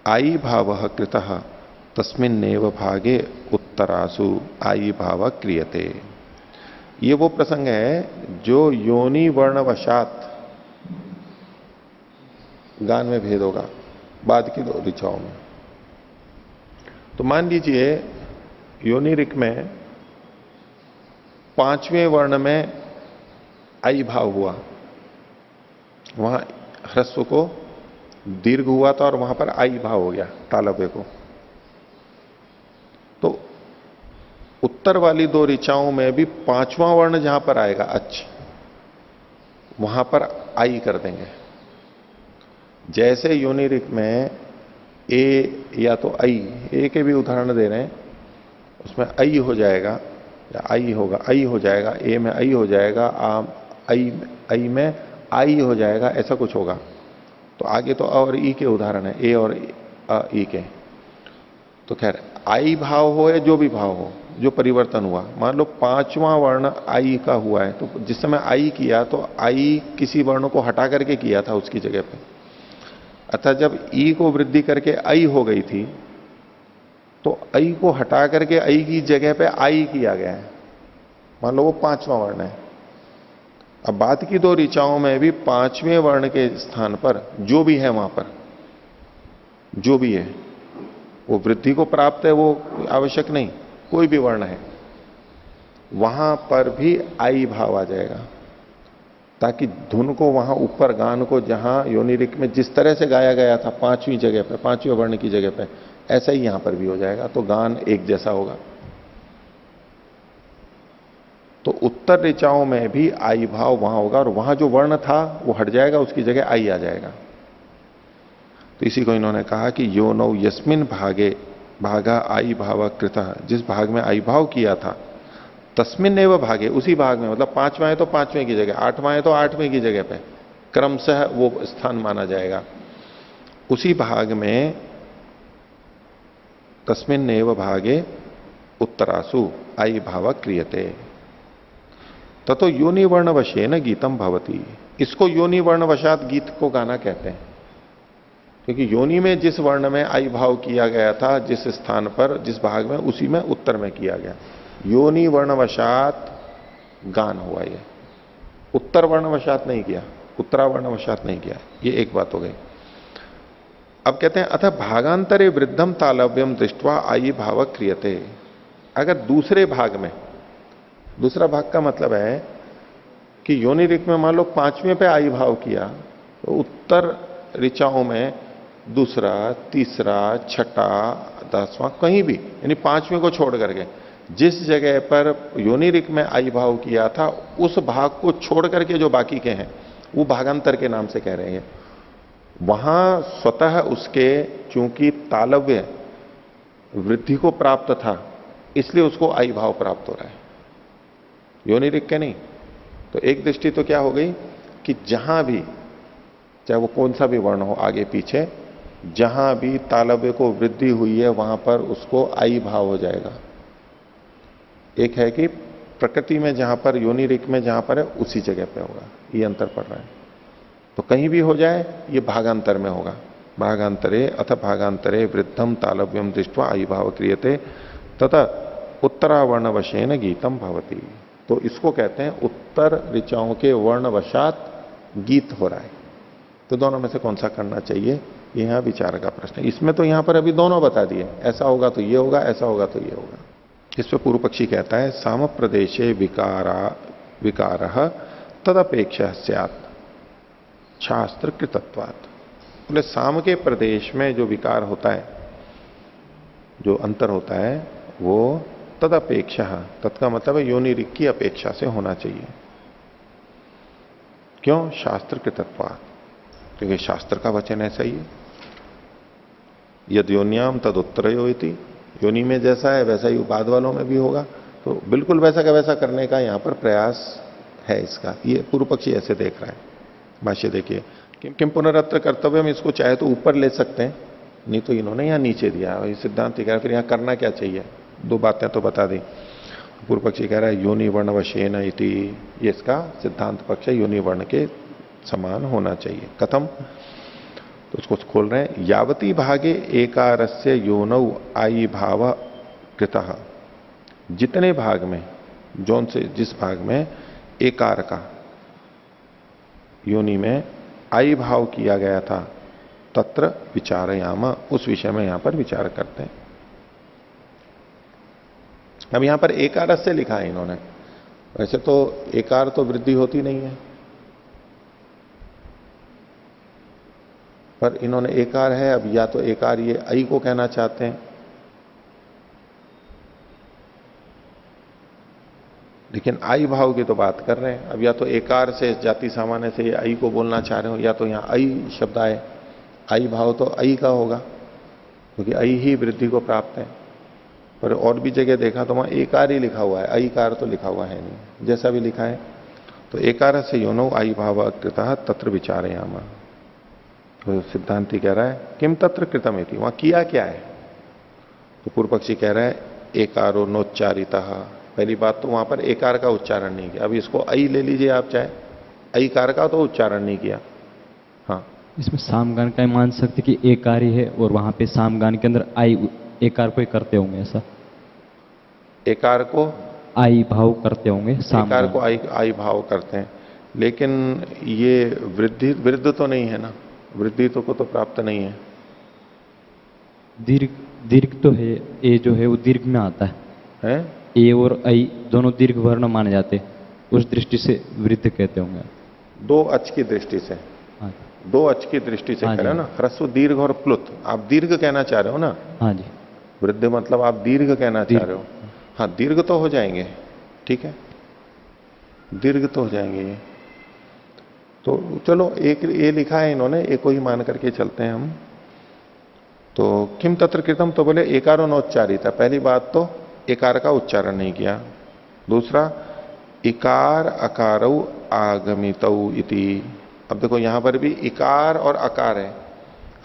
आई भाव कृतः तस्मिन्नेव भागे उत्तरासु आई भाव क्रियते। ये वो प्रसंग है जो योनि वर्णवशात गान में भेद होगा बाद की दो ऋचाओं में। तो मान लीजिए योनि ऋक में पांचवें वर्ण में आई भाव हुआ, वहां ह्रस्व को दीर्घ हुआ था और वहां पर आई भाव हो गया तालव्य को। तो उत्तर वाली दो ऋचाओं में भी पांचवां वर्ण जहां पर आएगा अच्छ, वहां पर आई कर देंगे। जैसे योनि ऋक में ए या तो आई, ए के भी उदाहरण दे रहे हैं, उसमें आई हो जाएगा या आई होगा, आई हो जाएगा, ए में आई हो जाएगा, आई में आई हो जाएगा, ऐसा कुछ होगा। तो आगे तो अ और ई के उदाहरण है, ए और ई के। तो खैर आई भाव हो या जो भी भाव हो, जो परिवर्तन हुआ, मान लो पांचवां वर्ण आई का हुआ है, तो जिस समय आई किया तो आई किसी वर्ण को हटा करके किया था उसकी जगह पे, अर्थात जब ई को वृद्धि करके आई हो गई थी, तो आई को हटा करके आई की जगह पे आई किया गया है। मान लो वो पांचवां वर्ण है। अब बाद की दो ऋचाओं में भी पांचवें वर्ण के स्थान पर जो भी है, वहां पर जो भी है वो वृद्धि को प्राप्त है, वो आवश्यक नहीं, कोई भी वर्ण है, वहां पर भी आई भाव आ जाएगा, ताकि धुन को वहां ऊपर गान को जहां योनि ऋक में जिस तरह से गाया गया था पांचवी जगह पे, पांचवें वर्ण की जगह पे, ऐसा ही यहां पर भी हो जाएगा। तो गान एक जैसा होगा। तो उत्तर ऋचाओं में भी आई भाव वहां होगा, और वहां जो वर्ण था वो हट जाएगा, उसकी जगह आई आ जाएगा। तो इसी को इन्होंने कहा कि योनौ यस्मिन भागे भागा आई भाव कृतः, जिस भाग में आई भाव किया था, तस्मिन एव भागे, उसी भाग में, मतलब पांचवां है तो पांचवें की जगह, आठवां है तो आठवें की जगह पे क्रमशः वो स्थान माना जाएगा। उसी भाग में तस्मिन एव भागे उत्तरासु आई भाव क्रियते ततो योनि वर्णवशेन गीतम भवती। इसको योनि वर्णवशात गीत को गाना कहते हैं, क्योंकि योनि में जिस वर्ण में आई भाव किया गया था, जिस स्थान पर, जिस भाग में, उसी में उत्तर में किया गया। योनि वर्णवशात गान हुआ, ये उत्तर वर्णवशात नहीं किया, उत्तरा वर्णवशात नहीं किया। ये एक बात हो गई। अब कहते हैं अतः भागांतरे वृद्धम तालव्यम दृष्टवा आई भाव क्रियते। अगर दूसरे भाग में, दूसरा भाग का मतलब है कि योनि ऋक में मान लो 5वें पे आई भाव किया, तो उत्तर ऋचाओं में दूसरा, तीसरा, छठा, 10वां कहीं भी, यानी 5वें को छोड़ करके जिस जगह पर योनि ऋक में आई भाव किया था उस भाग को छोड़ करके जो बाकी के हैं वो भागांतर के नाम से कह रहे हैं। वहां स्वतः उसके चूंकि तालव्य वृद्धि को प्राप्त था इसलिए उसको आई भाव प्राप्त हो रहा है, योनि ऋक के नहीं। तो एक दृष्टि तो क्या हो गई कि जहां भी, चाहे वो कौन सा भी वर्ण हो आगे पीछे, जहां भी तालव्य को वृद्धि हुई है वहां पर उसको आई भाव हो जाएगा। एक है कि प्रकृति में जहां पर योनि ऋक में जहां पर है उसी जगह पे होगा, ये अंतर पड़ रहा है। तो कहीं भी हो जाए ये भागांतर में होगा। भागांतरे अथ भागांतरे वृद्धम तालव्यम दृष्टवा आई भाव क्रियते तथा उत्तरावर्ण वशेन गीतम भवती। तो इसको कहते हैं उत्तर ऋचाओं के वर्णवशात गीत हो रहा है। तो दोनों में से कौन सा करना चाहिए, ये यहां विचार का प्रश्न है। इसमें तो यहां पर अभी दोनों बता दिए, ऐसा होगा तो ये होगा, ऐसा होगा तो ये होगा। इस पर पूर्व पक्षी कहता है साम प्रदेशे विकार तदपेक्षा स्यात् शास्त्र कृतत्वात्। बोले साम के प्रदेश में जो विकार होता है, जो अंतर होता है, वो तदपेक्षा, तत्का मतलब है योनि ऋक की अपेक्षा से होना चाहिए। क्यों? शास्त्र कृतत्वात्, क्योंकि शास्त्र का वचन ऐसा ही है। यद योन्याम तद उत्तरयो इति, योनि में जैसा है वैसा ही बाद वालों में भी होगा। तो बिल्कुल वैसा का वैसा करने का यहां पर प्रयास है इसका, ये पूर्व पक्षी ऐसे देख रहा है। भाष्य देखिए, किम पुनरत्र कर्तव्य में इसको चाहे तो ऊपर ले सकते हैं, नहीं तो इन्होंने यहां नीचे दिया। ये सिद्धांत कह रहा है फिर यहां करना क्या चाहिए, दो बातें तो बता दी। पूर्व पक्षी कह रहा है योनि वर्ण वशेन इति, ये इसका सिद्धांत पक्ष है, योनि वर्ण के समान होना चाहिए। कथम? तो उसको खोल रहे हैं, यावती भागे एकारस्य योनौ आई भाव कृतः, जितने भाग में, जौन से जिस भाग में एकार का योनि में आई भाव किया गया था, तत्र विचारयाम, उस विषय में यहां पर विचार करते हैं। अब यहां पर एकारस्य लिखा है इन्होंने, वैसे तो एकार तो वृद्धि होती नहीं है, पर इन्होंने एकार है। अब या तो एकार ये आई को कहना चाहते हैं, लेकिन आई भाव की तो बात कर रहे हैं। अब या तो एकार से जाति सामान्य से ये आई को बोलना चाह रहे हो, या तो यहां आई शब्द आए, आई भाव तो आई का होगा क्योंकि आई ही वृद्धि को प्राप्त है। पर और भी जगह देखा तो वहां एकार ही लिखा हुआ है, आई कार तो लिखा हुआ है नहीं, जैसा भी लिखा है। तो एकार से योनो आई भाव कृता तत्र विचारयाम। तो सिद्धांति कह रहा है किम तत्र कृतम इति, वहां किया क्या है? तो पूर्व पक्षी कह रहा है एकारो नोच्चारिता। पहली बात तो वहां पर एकार का उच्चारण नहीं किया। अभी इसको आई ले लीजिए आप, चाहे आई कार का तो उच्चारण नहीं किया। हाँ, इसमें सामगान का मान सकते कि एकार ही है और वहां पे सामगान के अंदर आई एकार को ही करते होंगे, ऐसा? एकार को आई भाव करते होंगे, एकार को आई भाव करते हैं, लेकिन ये वृद्ध तो नहीं है ना, वृद्धि तो को तो प्राप्त नहीं है। दीर्घ तो है, ए जो है वो दीर्घ में आता है? ए और आई दोनों दीर्घ वर्ण माने जाते हैं, उस दृष्टि से वृद्ध कहते होंगे। दो अच की दृष्टि से, हाँ, दो अच की दृष्टि से कह रहे हो ना, ह्रस्व दीर्घ और प्लुत। आप दीर्घ कहना चाह रहे हो ना? हाँ जी। वृद्ध मतलब आप दीर्घ कहना चाह रहे हो। हाँ, दीर्घ तो हो जाएंगे, ठीक है, दीर्घ तो हो जाएंगे ये। तो चलो एक ये लिखा है इन्होंने, एक को ही मान करके चलते हैं हम। तो किम तत्र कृतम, तो बोले एकारो नोच्चारिता। पहली बात तो एकार का उच्चारण नहीं किया। दूसरा इकार अकारौ आगमितौ इति। अब देखो यहां पर भी इकार और अकार है।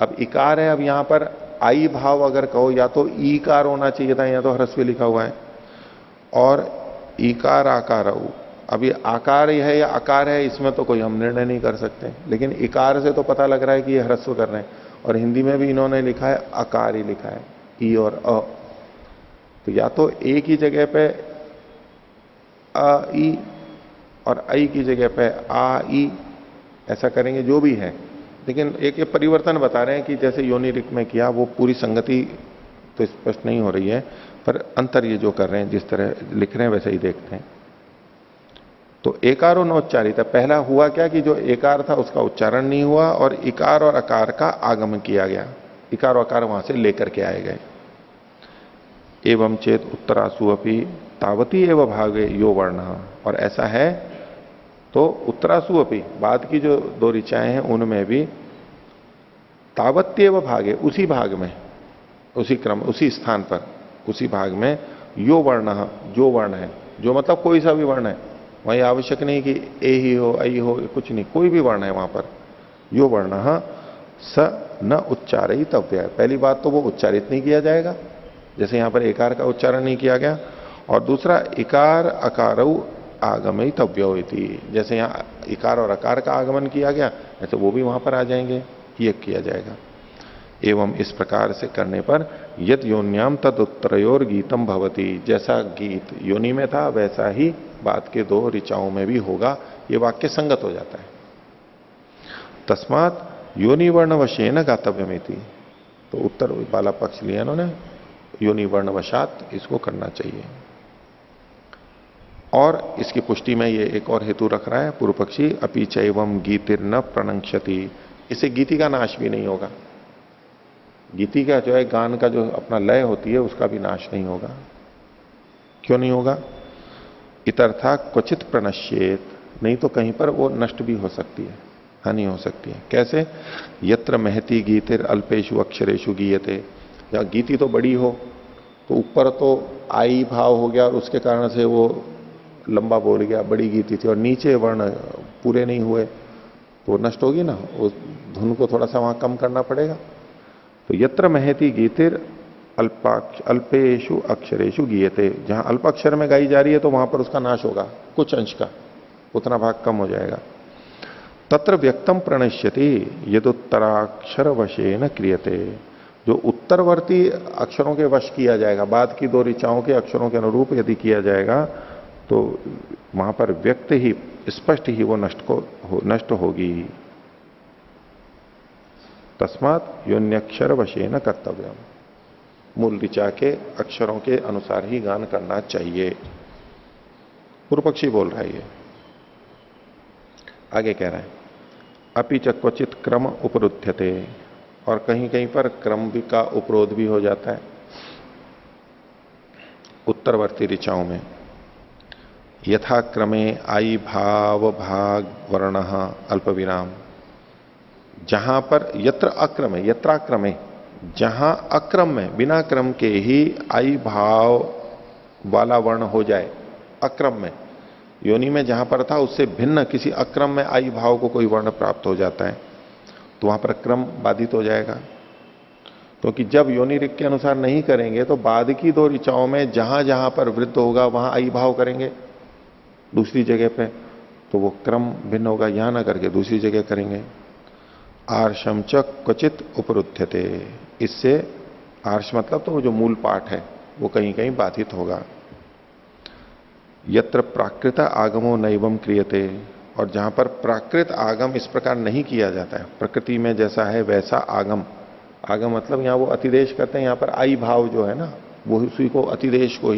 अब इकार है, अब यहां पर आई भाव अगर कहो या तो ईकार होना चाहिए था, या तो ह्रस्व लिखा हुआ है, और इकार आकारौ। अब ये आकार है या आकार है, इसमें तो कोई हम निर्णय नहीं कर सकते, लेकिन इकार से तो पता लग रहा है कि ये ह्रस्व कर रहे हैं। और हिंदी में भी इन्होंने लिखा है आकार ही लिखा है, ई और अ। तो या तो ए की जगह पे अ ई और आई की जगह पे आ ई, ऐसा करेंगे जो भी है। लेकिन एक परिवर्तन बता रहे हैं कि जैसे योनि ऋक में किया, वो पूरी संगति तो स्पष्ट नहीं हो रही है, पर अंतर ये जो कर रहे हैं, जिस तरह लिख रहे हैं वैसे ही देखते हैं। तो एकारो नोच्चारित है, पहला हुआ क्या कि जो एकार था उसका उच्चारण नहीं हुआ और इकार और अकार का आगमन किया गया, इकार और अकार वहां से लेकर के आए गए। एवं चेत उत्तरासु अपि तावती एवं भागे यो वर्ण, और ऐसा है तो उत्तरासु अपि, बाद की जो दो ऋचाएं हैं उनमें भी तावत्येव भागे, उसी भाग में, उसी क्रम, उसी स्थान पर, उसी भाग में यो वर्ण, जो वर्ण है, जो मतलब कोई सा भी वर्ण है, वही आवश्यक नहीं कि ए ही हो, आई हो, कुछ नहीं, कोई भी वर्ण है वहां पर, यो वर्ण स न उच्चारितव्य है। पहली बात तो वो उच्चारित नहीं किया जाएगा, जैसे यहां पर एकार का उच्चारण नहीं किया गया, और दूसरा इकार अकारौ आगमितव्यो इति, जैसे यहां इकार और अकार का आगमन किया गया ऐसे वो भी वहां पर आ जाएंगे, ये किया जाएगा। एवं इस प्रकार से करने पर यद योन्याम तद उत्तरयोर गीतम भवति, जैसा गीत योनि में था वैसा ही बाद के दो ऋचाओं में भी होगा, ये वाक्य संगत हो जाता है। तस्मात योनि वर्ण वशेन गातव्यमिति, तो उत्तर वाला पक्ष लिया इन्होंने, योनि वर्ण वशात इसको करना चाहिए। और इसकी पुष्टि में ये एक और हेतु रख रहा है पूर्व पक्षी, अपि चैवम गीतिर न प्रणंक्षति, इससे गीति का नाश भी नहीं होगा, गीति का जो है गान का जो अपना लय होती है उसका भी नाश नहीं होगा। क्यों नहीं होगा? इतर्था क्वचित प्रणश्येत, नहीं तो कहीं पर वो नष्ट भी हो सकती है, हानि हो सकती है। कैसे? यत्र महती गीतिर अल्पेशु अक्षरेशु गीयते, या गीति तो बड़ी हो तो ऊपर तो आई भाव हो गया और उसके कारण से वो लंबा बोल गया, बड़ी गीति थी, और नीचे वर्ण पूरे नहीं हुए तो नष्ट होगी ना, उस धुन को थोड़ा सा वहां कम करना पड़ेगा। तो यत्र महती गीतिर अल्पेशु अक्षरेशु गीयते, जहां अल्प अक्षर में गाई जा रही है तो वहां पर उसका नाश होगा, कुछ अंश का, उतना भाग कम हो जाएगा। तत्र व्यक्तम प्रणश्यति यदुत्तराक्षर वशेन क्रियते, जो उत्तरवर्ती अक्षरों के वश किया जाएगा, बाद की दो ऋचाओं के अक्षरों के अनुरूप यदि किया जाएगा तो वहां पर व्यक्त ही, स्पष्ट ही वो नष्ट होगी। तस्मात योन्यक्षर वशेन कर्तव्यम, मूल ऋचा के अक्षरों के अनुसार ही गान करना चाहिए। पूर्व पक्षी बोल रहा है ये, आगे कह रहा है अपि च क्वचित क्रम उपरुध्यते, और कहीं कहीं पर क्रम भी का उपरोध भी हो जाता है उत्तरवर्ती ऋचाओं में। यथा क्रमे आई भाव भाग वर्ण अल्प विराम, जहां पर यत्र अक्रम है, यत्राक्रमे, जहां अक्रम में बिना क्रम के ही आई भाव वाला वर्ण हो जाए, अक्रम में, योनि में जहां पर था उससे भिन्न किसी अक्रम में आई भाव को कोई वर्ण प्राप्त हो जाता है तो वहां पर क्रम बाधित हो जाएगा, क्योंकि जब योनि ऋक के अनुसार नहीं करेंगे तो बाद की दो ऋचाओं में जहां जहां पर वृद्ध होगा वहां आई भाव करेंगे दूसरी जगह पे, तो वो क्रम भिन्न होगा, यहां ना करके दूसरी जगह करेंगे। आर्षम च क्वचित उपरुध्यते, इससे आर्ष मतलब तो वो जो मूल पाठ है वो कहीं कहीं बाधित होगा। यत्र प्राकृत आगमो नैवम क्रियते, और जहां पर प्राकृत आगम इस प्रकार नहीं किया जाता है, प्रकृति में जैसा है वैसा आगम, आगम मतलब यहां वो अतिदेश करते हैं, यहां पर आई भाव जो है ना वो उसी को अतिदेश को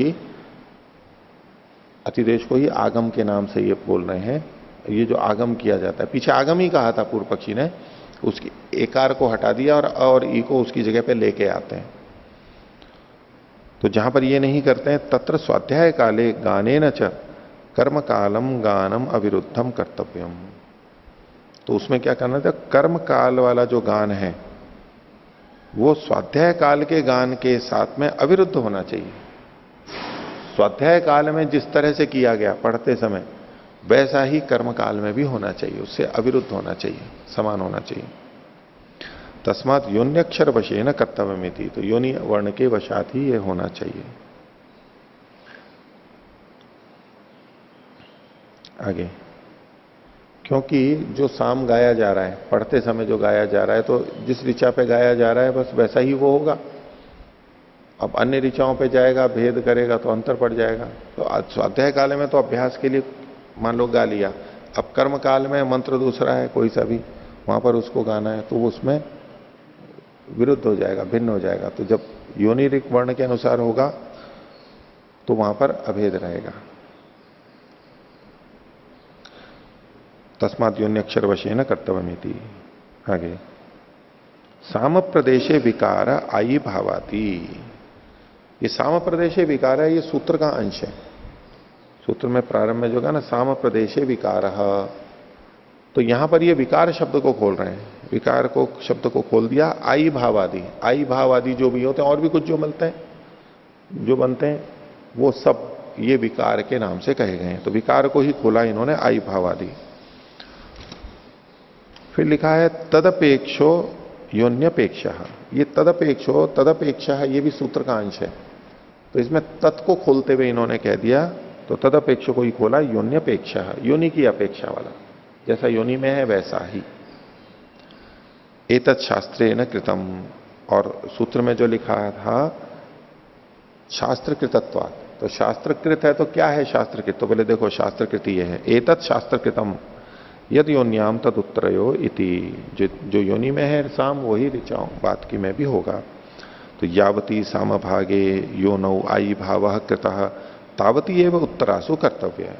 ही आगम के नाम से ये बोल रहे हैं। ये जो आगम किया जाता है, पीछे आगम ही कहा था पूर्व पक्षी ने, उसकी एकार को हटा दिया और ई को उसकी जगह पे लेके आते हैं। तो जहां पर ये नहीं करते हैं, तत्र स्वाध्याय काले गाने न च कर्म कालम गानम अविरुद्धम कर्तव्यम, तो उसमें क्या करना था, कर्म काल वाला जो गान है वो स्वाध्याय काल के गान के साथ में अविरुद्ध होना चाहिए। स्वाध्याय काल में जिस तरह से किया गया पढ़ते समय वैसा ही कर्म काल में भी होना चाहिए, उससे अविरुद्ध होना चाहिए, समान होना चाहिए। तस्मात योन्यक्षर वशेन कर्तव्यमिति, तो योनि वर्ण के वशात ही ये होना चाहिए। आगे, क्योंकि जो साम गाया जा रहा है, पढ़ते समय जो गाया जा रहा है, तो जिस ऋचा पे गाया जा रहा है बस वैसा ही वो होगा। अब अन्य ऋचाओं पे जाएगा, भेद करेगा तो अंतर पड़ जाएगा। तो स्वाध्याय काल में तो अभ्यास के लिए मान लो गा लिया, अब कर्म काल में मंत्र दूसरा है कोई सा भी, वहां पर उसको गाना है तो वो उसमें विरुद्ध हो जाएगा, भिन्न हो जाएगा। तो जब योनि ऋक वर्ण के अनुसार होगा तो वहां पर अभेद रहेगा। तस्मात् योन्यक्षर वशेन कर्तव्यमिति। आगे साम प्रदेशे विकार आई भावाती। ये साम प्रदेशे विकार है, ये सूत्र का अंश है। सूत्र में प्रारंभ में जो कहा ना साम प्रदेशे विकार, तो यहां पर ये विकार शब्द को खोल रहे हैं। विकार को शब्द को खोल दिया। आई भावादि, आई भावादि जो भी होते हैं और भी कुछ जो मिलते हैं जो बनते हैं वो सब ये विकार के नाम से कहे गए हैं। तो विकार को ही खोला इन्होंने आई भावादि। फिर लिखा है तदपेक्षो योन्यपेक्षा। ये तदपेक्षो, तदपेक्षा ये भी सूत्र का अंश है। तो इसमें तत् को खोलते हुए इन्होंने कह दिया, तो तदपेक्षो को ही खोला योन्यपेक्षा, योनि की अपेक्षा वाला, जैसा योनि में है वैसा ही। एतत् शास्त्रेण कृतम, और सूत्र में जो लिखा था शास्त्रकृतत्वात्, तो शास्त्रकृत है तो क्या है शास्त्रकृत? तो बोले देखो शास्त्रकृत ये है, एतत् शास्त्रकृतम यद योन्याम तद उत्तरयो इति। जो योनि में है साम वही ऋचाओं बात की में भी होगा। तो यावती साम भागे योनौ आई भाव कृतः तावती एवं उत्तरासु कर्तव्य है।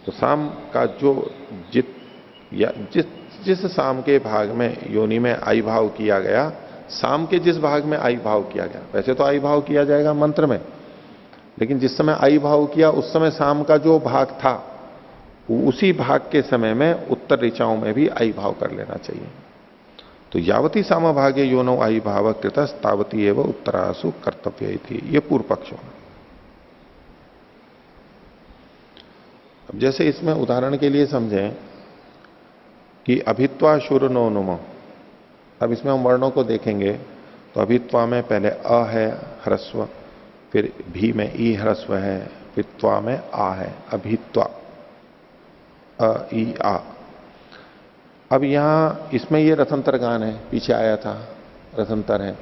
तो साम का जो जिस साम के भाग में योनि में आई भाव किया गया, साम के जिस भाग में आई भाव किया गया, वैसे तो आई भाव किया जाएगा मंत्र में, लेकिन जिस समय आई भाव किया उस समय साम का जो भाग था उसी भाग के समय में उत्तर ऋचाओं में भी आई भाव कर लेना चाहिए। तो यावती साम भागे योनो आई भाव कृतस् तावती एवं उत्तरासु कर्तव्य थी। ये पूर्व पक्ष होगा। अब जैसे इसमें उदाहरण के लिए समझें कि अभित्वा शुर नो नुम। अब इसमें हम वर्णों को देखेंगे तो अभित्वा में पहले अ है ह्रस्व, फिर भी में ई ह्रस्व है, फिर त्वा में आ है, अभित्वा अ ई आ। अब यहां इसमें ये रथंतर गान है, पीछे आया था रथंतर है,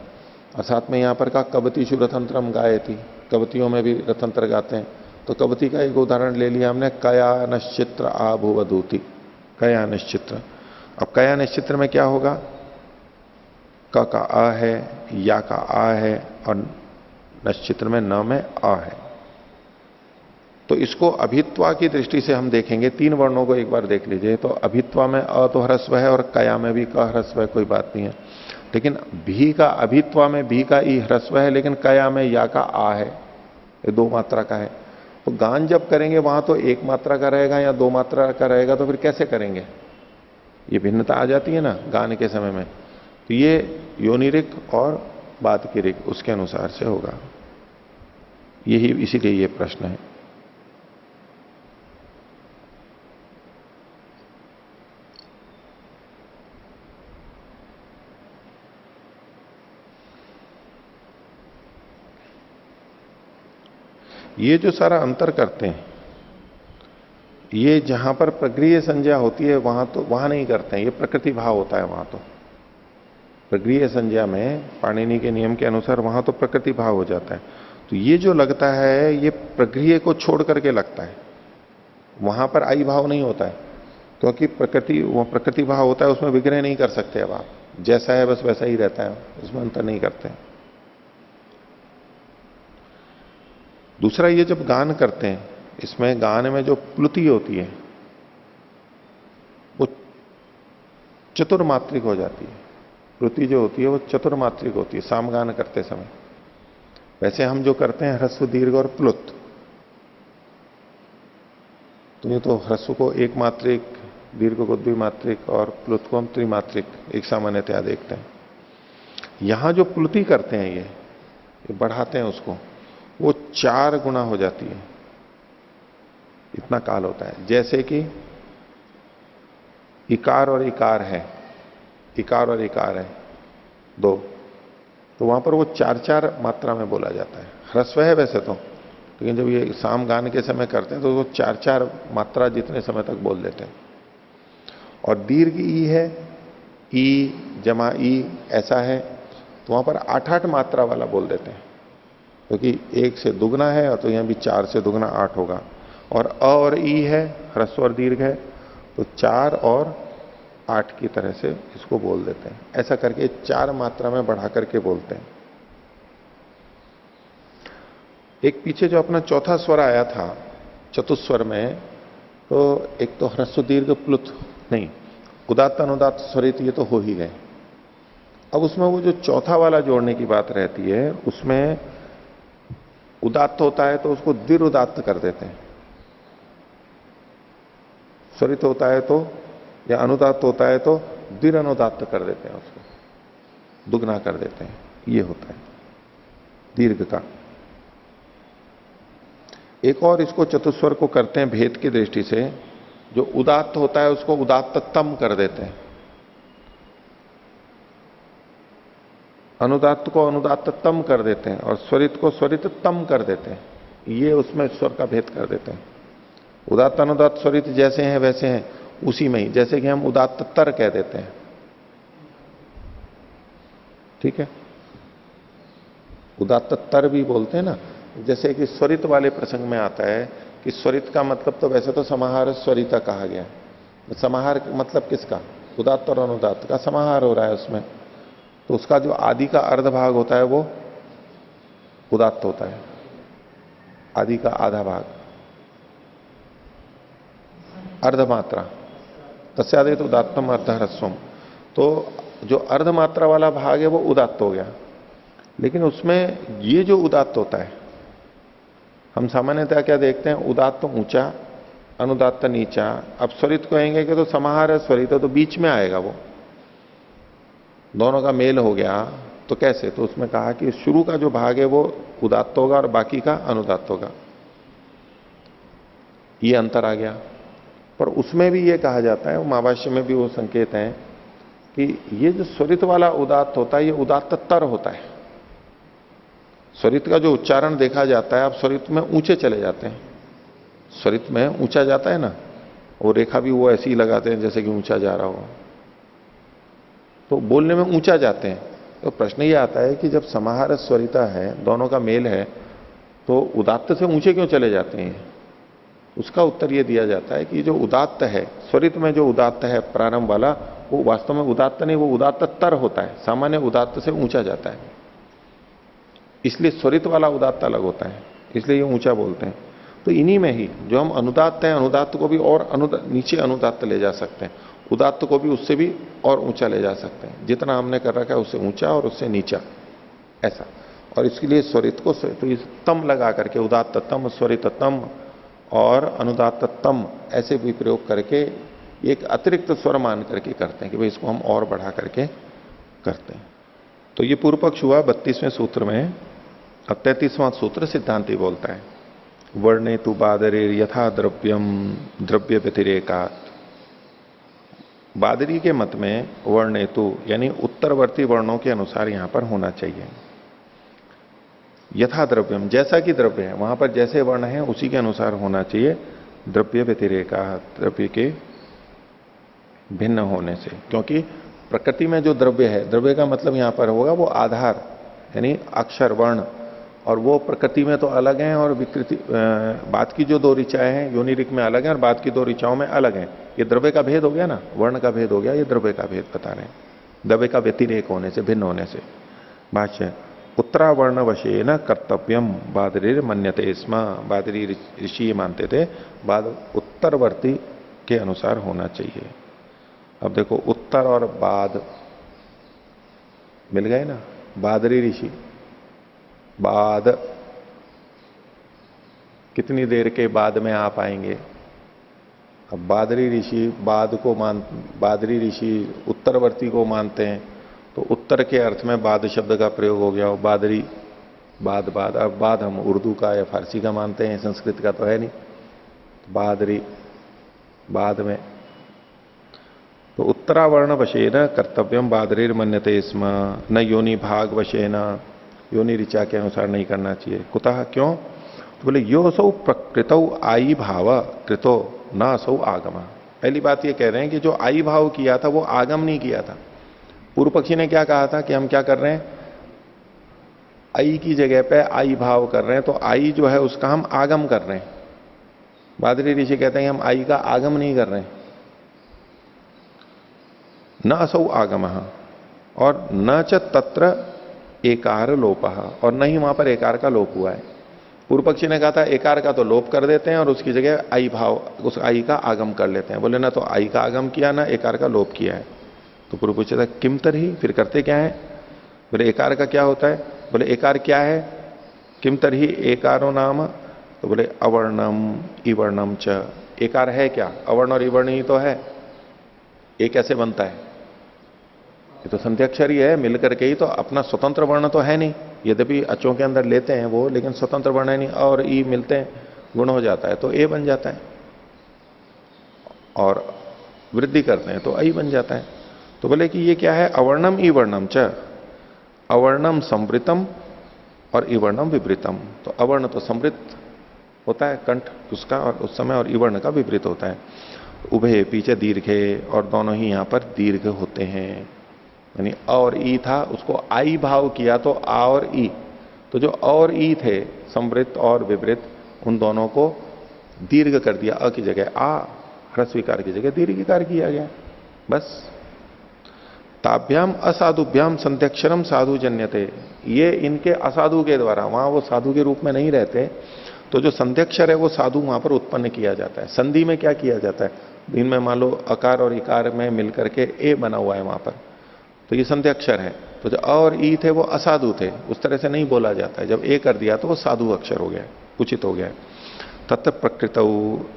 और साथ में यहां पर का कवतीषु रथंतरम गायति, कवतियों में भी रथंतर गाते हैं। तो कवती का एक उदाहरण ले लिया हमने, कया नश्चित्र आभुवधूति, कया निश्चित्र। अब कया निश्चित्र में क्या होगा? क का अ है, या का आ है, और निश्चित्र में न में अ है। तो इसको अभित्वा की दृष्टि से हम देखेंगे, तीन वर्णों को एक बार देख लीजिए। तो अभित्वा में अ तो ह्रस्व है और कया में भी क ह्रस्व है, कोई बात नहीं है। लेकिन भी का, अभित्वा में भी का ई ह्रस्व है, लेकिन कया में या का आ है, ये दो मात्रा का है। तो गान जब करेंगे वहां तो एक मात्रा का रहेगा या दो मात्रा का रहेगा, तो फिर कैसे करेंगे? ये भिन्नता आ जाती है ना गान के समय में। तो ये योनिरिक और बाद की रिक उसके अनुसार से होगा। यही इसीलिए ये प्रश्न है। ये जो सारा अंतर करते हैं, ये जहां पर प्रगृह्य संज्ञा होती है वहां नहीं करते हैं, ये प्रकृति भाव होता है वहां। तो प्रगृह्य संज्ञा में पाणिनि के नियम के अनुसार वहां तो प्रकृति भाव हो जाता है। तो ये जो लगता है ये प्रगृह्य को छोड़ करके लगता है, वहां पर आई भाव नहीं होता है, क्योंकि प्रकृति भाव होता है, उसमें विग्रह नहीं कर सकते। अब आप जैसा है बस वैसा ही रहता है, उसमें अंतर नहीं करते। दूसरा, ये जब गान करते हैं, इसमें गान में जो प्लुति होती है वो चतुर्मात्रिक हो जाती है। प्लुति जो होती है वो चतुर्मात्रिक होती है सामगान करते समय। वैसे हम जो करते हैं ह्रस्व दीर्घ और प्लुत, तो ये तो ह्रस्व को एक मात्रिक, दीर्घ को द्विमात्रिक और प्लुत को हम त्रिमात्रिक एक सामान्यतया देखते हैं। यहां जो प्लुति करते हैं ये बढ़ाते हैं उसको, वो 4 गुना हो जाती है, इतना काल होता है। जैसे कि इकार और इकार है, इकार और इकार है 2, तो वहां पर वो 4-4 मात्रा में बोला जाता है। ह्रस्व है वैसे तो, लेकिन जब ये साम गान के समय करते हैं तो वो 4-4 मात्रा जितने समय तक बोल देते हैं। और दीर्घ ई है, ई जमा ई ऐसा है, तो वहां पर 8-8 मात्रा वाला बोल देते हैं, क्योंकि 1 से दुगना है और तो यहां भी 4 से दुगना 8 होगा। और अ और ई है, ह्रस्व और दीर्घ है, तो 4 और 8 की तरह से इसको बोल देते हैं। ऐसा करके 4 मात्रा में बढ़ा करके बोलते हैं। एक पीछे जो अपना चौथा स्वर आया था चतुस्वर में, तो एक तो ह्रस्व दीर्घ प्लुत नहीं, उदात्त अनुदात्त स्वरित ये तो हो ही गए। अब उसमें वो जो चौथा वाला जोड़ने की बात रहती है, उसमें उदात्त होता है तो उसको दीर्घ उदात्त कर देते हैं, स्वरित होता है तो या अनुदात्त होता है तो दीर्घ अनुदात्त कर देते हैं, उसको दुगना कर देते हैं। ये होता है दीर्घ का। एक और इसको चतुस्वर को करते हैं भेद की दृष्टि से, जो उदात्त होता है उसको उदात्ततम कर देते हैं, अनुदात्त को अनुदात्ततम कर देते हैं और स्वरित को स्वरिततम कर देते हैं। ये उसमें स्वर का भेद कर देते हैं। उदात्त अनुदात्त स्वरित जैसे हैं वैसे हैं उसी में ही, जैसे कि हम उदात्तर कह देते हैं, ठीक है, उदात्तर भी बोलते हैं ना। जैसे कि स्वरित वाले प्रसंग में आता है कि स्वरित का मतलब तो वैसे तो समाहार स्वरिता कहा गया है। समाहार मतलब किसका? उदात्त और अनुदात्त का समाहार हो रहा है उसमें, तो उसका जो आदि का अर्ध भाग होता है वो उदात्त होता है, आदि का आधा भाग अर्धमात्रा, तस्यादित उदात्तम अर्धह्रस्वम। तो जो अर्धमात्रा वाला भाग है वो उदात्त हो गया। लेकिन उसमें ये जो उदात्त होता है, हम सामान्यतः क्या देखते हैं, उदात्त ऊंचा अनुदात्त नीचा। अब स्वरित कहेंगे कि तो समाहार है स्वरित है तो बीच में आएगा, वो दोनों का मेल हो गया। तो कैसे? तो उसमें कहा कि शुरू का जो भाग है वो उदात्त होगा और बाकी का अनुदात्त होगा, ये अंतर आ गया। पर उसमें भी ये कहा जाता है, महाभाष्य में भी वो संकेत है कि ये जो स्वरित वाला उदात्त होता है ये उदात्तर होता है। स्वरित का जो उच्चारण देखा जाता है, आप स्वरित में ऊंचे चले जाते हैं, स्वरित में ऊंचा जाता है ना, वो रेखा भी वो ऐसी ही लगाते हैं जैसे कि ऊंचा जा रहा हो, तो बोलने में ऊंचा जाते हैं। तो प्रश्न ये आता है कि जब समाहार स्वरिता है, दोनों का मेल है, तो उदात्त से ऊंचे क्यों चले जाते हैं? उसका उत्तर यह दिया जाता है कि जो उदात्त है, स्वरित में जो उदात्त है प्रारंभ वाला, वो वास्तव में उदात्त नहीं, वो उदात्तर होता है, सामान्य उदात्त से ऊंचा जाता है। इसलिए स्वरित वाला उदात्त अलग होता है, इसलिए ये ऊंचा बोलते हैं। तो इन्हीं में ही जो हम अनुदात्त हैं, अनुदात्त को भी और नीचे अनुदात्त ले जा सकते हैं, उदात्त को भी उससे भी और ऊंचा ले जा सकते हैं। जितना हमने कर रखा है उससे ऊंचा और उससे नीचा, ऐसा। और इसके लिए स्वरित को तो इस तम लगा करके उदात्ततम, स्वरिततम और अनुदात्ततम ऐसे भी प्रयोग करके एक अतिरिक्त स्वर मान करके करते हैं कि भाई इसको हम और बढ़ा करके करते हैं। तो ये पूर्व पक्ष हुआ 32वें सूत्र में। अब 33वां सूत्र सिद्धांति बोलता है, वर्णे तु बादरे यथा द्रव्यम द्रव्य व्यतिरेकात्। बादरी के मत में वर्ण हेतु यानी उत्तरवर्ती वर्णों के अनुसार यहां पर होना चाहिए। यथा द्रव्यम, जैसा कि द्रव्य है वहां पर जैसे वर्ण है उसी के अनुसार होना चाहिए, द्रव्य व्यतिरेका, द्रव्य के भिन्न होने से। क्योंकि प्रकृति में जो द्रव्य है, द्रव्य का मतलब यहां पर होगा वो आधार यानी अक्षर वर्ण, और वो प्रकृति में तो अलग हैं और विकृति बाद की जो दो ऋचाएं हैं योनि ऋक में अलग हैं और बाद की दो ऋचाओं में अलग हैं। ये द्रव्य का भेद हो गया ना, वर्ण का भेद हो गया, ये द्रव्य का भेद बता रहे हैं, द्रव्य का व्यतिरेक होने से, भिन्न होने से। भाष्य, उत्तरावर्ण वशे न कर्तव्यम बादरीर मन्यते स्म। बादरी ऋषि मानते थे बाद उत्तरवर्ती के अनुसार होना चाहिए। अब देखो उत्तर और बाद मिल गए ना, बादरी ऋषि बाद, कितनी देर के बाद में आप आएंगे। अब बादरी ऋषि बाद को बादरी ऋषि उत्तरवर्ती को मानते हैं, तो उत्तर के अर्थ में बाद शब्द का प्रयोग हो गया, बादरी बाद बाद। अब बाद हम उर्दू का या फारसी का मानते हैं, संस्कृत का तो है नहीं, बादरी बाद में। तो उत्तरावर्ण वशेन कर्तव्यम बादरीर मन्यते स्म न योनि भाग वशेन, योनि ऋचा के अनुसार नहीं करना चाहिए। कुतः, क्यों? तो बोले यो सौ प्रकृतौ आई भाव कृतो न सौ आगम। पहली बात ये कह रहे हैं कि जो आई भाव किया था वो आगम नहीं किया था। पूर्व पक्षी ने क्या कहा था कि हम क्या कर रहे हैं, आई की जगह पे आई भाव कर रहे हैं, तो आई जो है उसका हम आगम कर रहे हैं। बादरी ऋषि कहते हैं हम आई का आगम नहीं कर रहे हैं। न असौ आगम और न च तत्र एकार लोप, और नहीं वहां पर एकार का लोप हुआ है। पूर्व पक्षी ने कहा था एकार का तो लोप कर देते हैं और उसकी जगह आई भाव, उस आई का आगम कर लेते हैं। बोले ना तो आई का आगम किया ना एकार का लोप किया है। तो पूर्व पूछा था किम तरही, फिर करते क्या है? बोले एकार का क्या होता है? बोले एकार क्या है? किम तरही एकारो नाम, तो बोले अवर्णम इवर्णम च। एकार है क्या? अवर्ण और इवर्ण ही तो है। ये कैसे बनता है? ये तो संध्याक्षर ही है, मिलकर के ही तो, अपना स्वतंत्र वर्ण तो है नहीं। यद्यपि अचों के अंदर लेते हैं वो, लेकिन स्वतंत्र वर्ण है नहीं। और ई मिलते हैं, गुण हो जाता है तो ए बन जाता है, और वृद्धि करते हैं तो आई बन जाता है। तो बोले कि ये क्या है? अवर्णम इवर्णम च, अवर्णम संवृतम और इवर्णम विवृतम। तो अवर्ण तो संवृत होता है कंठ उसका और उस समय, और इवर्ण का विपरीत होता है। उभय पीछे दीर्घ है, और दोनों ही यहां पर दीर्घ होते हैं। यानी अ और ई था, उसको आई भाव किया तो आ और ई। तो जो अ और ई थे संवृत और विपरीत, उन दोनों को दीर्घ कर दिया। अ की जगह आ, ह्रस्वीकार की जगह दीर्घिकार किया गया, बस। ताभ्याम असाधुभ्याम संध्यक्षरम साधु जन्यते। ये इनके असाधु के द्वारा, वहां वो साधु के रूप में नहीं रहते, तो जो संध्यक्षर है वो साधु वहां पर उत्पन्न किया जाता है। संधि में क्या किया जाता है? इनमें मान लो अकार और इकार में मिलकर के ए बना हुआ है वहां पर, तो ये संध्याक्षर है। तो जो अ और ई थे वो असाधु थे, उस तरह से नहीं बोला जाता है। जब ए कर दिया तो वो साधु अक्षर हो गया, उचित हो गया। तत् प्रकृत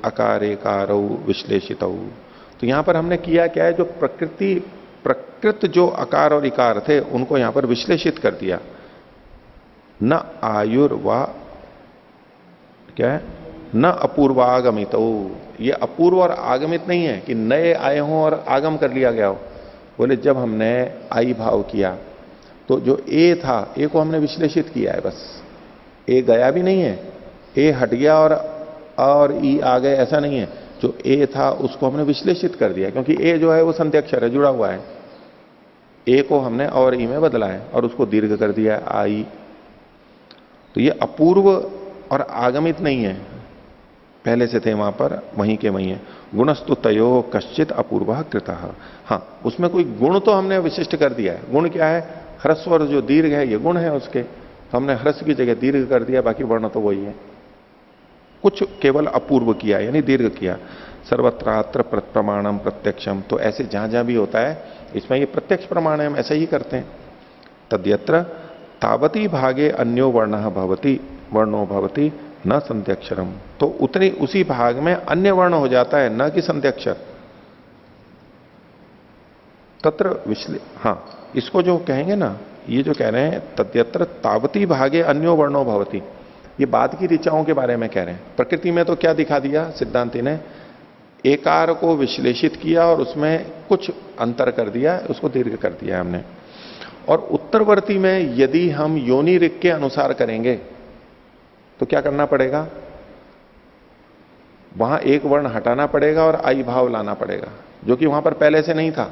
अकारेकार विश्लेषित। तो यहां पर हमने किया क्या है? जो प्रकृत जो अकार और इकार थे उनको यहां पर विश्लेषित कर दिया। न आयुर्वा क्या है? न अपूर्वागमित। ये अपूर्व और आगमित नहीं है कि नए आए हों और आगम कर लिया गया हो। बोले जब हमने आई भाव किया तो जो ए था, ए को हमने विश्लेषित किया है, बस। ए गया भी नहीं है, ए हट गया और ई आ गए, ऐसा नहीं है। जो ए था उसको हमने विश्लेषित कर दिया, क्योंकि ए जो है वो संध्याक्षर है, जुड़ा हुआ है। ए को हमने और ई में बदला है और उसको दीर्घ कर दिया है, आई। तो ये अपूर्व और आगमित नहीं है, पहले से थे वहां पर, वहीं के वहीं है। गुणस्तु तयो कश्चित अपूर्व कृतः। हाँ, उसमें कोई गुण तो हमने विशिष्ट कर दिया है। गुण क्या है? ह्रस्व और जो दीर्घ है ये गुण है उसके, तो हमने ह्रस्व की जगह दीर्घ कर दिया, बाकी वर्ण तो वही है। कुछ केवल अपूर्व किया, यानी दीर्घ किया। सर्वत्रात्र प्रमाणम प्रत्यक्षम। तो ऐसे जहां जहां भी होता है इसमें ये प्रत्यक्ष प्रमाण है, हम ऐसा ही करते हैं। तद्यत्र तावती भागे अन्यो वर्ण भवती वर्णो भवती न संध्याक्षरम। तो उतनी उसी भाग में अन्य वर्ण हो जाता है, न कि संध्याक्षर। तत्र हाँ, इसको जो कहेंगे ना, ये जो कह रहे हैं तद्यत्र तावती भागे अन्यो वर्णो भवती, ये बाद की ऋचाओं के बारे में कह रहे हैं। प्रकृति में तो क्या दिखा दिया सिद्धांति ने? एकार को विश्लेषित किया और उसमें कुछ अंतर कर दिया, उसको दीर्घ कर दिया हमने। और उत्तरवर्ती में यदि हम योनि ऋक् के अनुसार करेंगे तो क्या करना पड़ेगा? वहां एक वर्ण हटाना पड़ेगा और आई भाव लाना पड़ेगा, जो कि वहां पर पहले से नहीं था।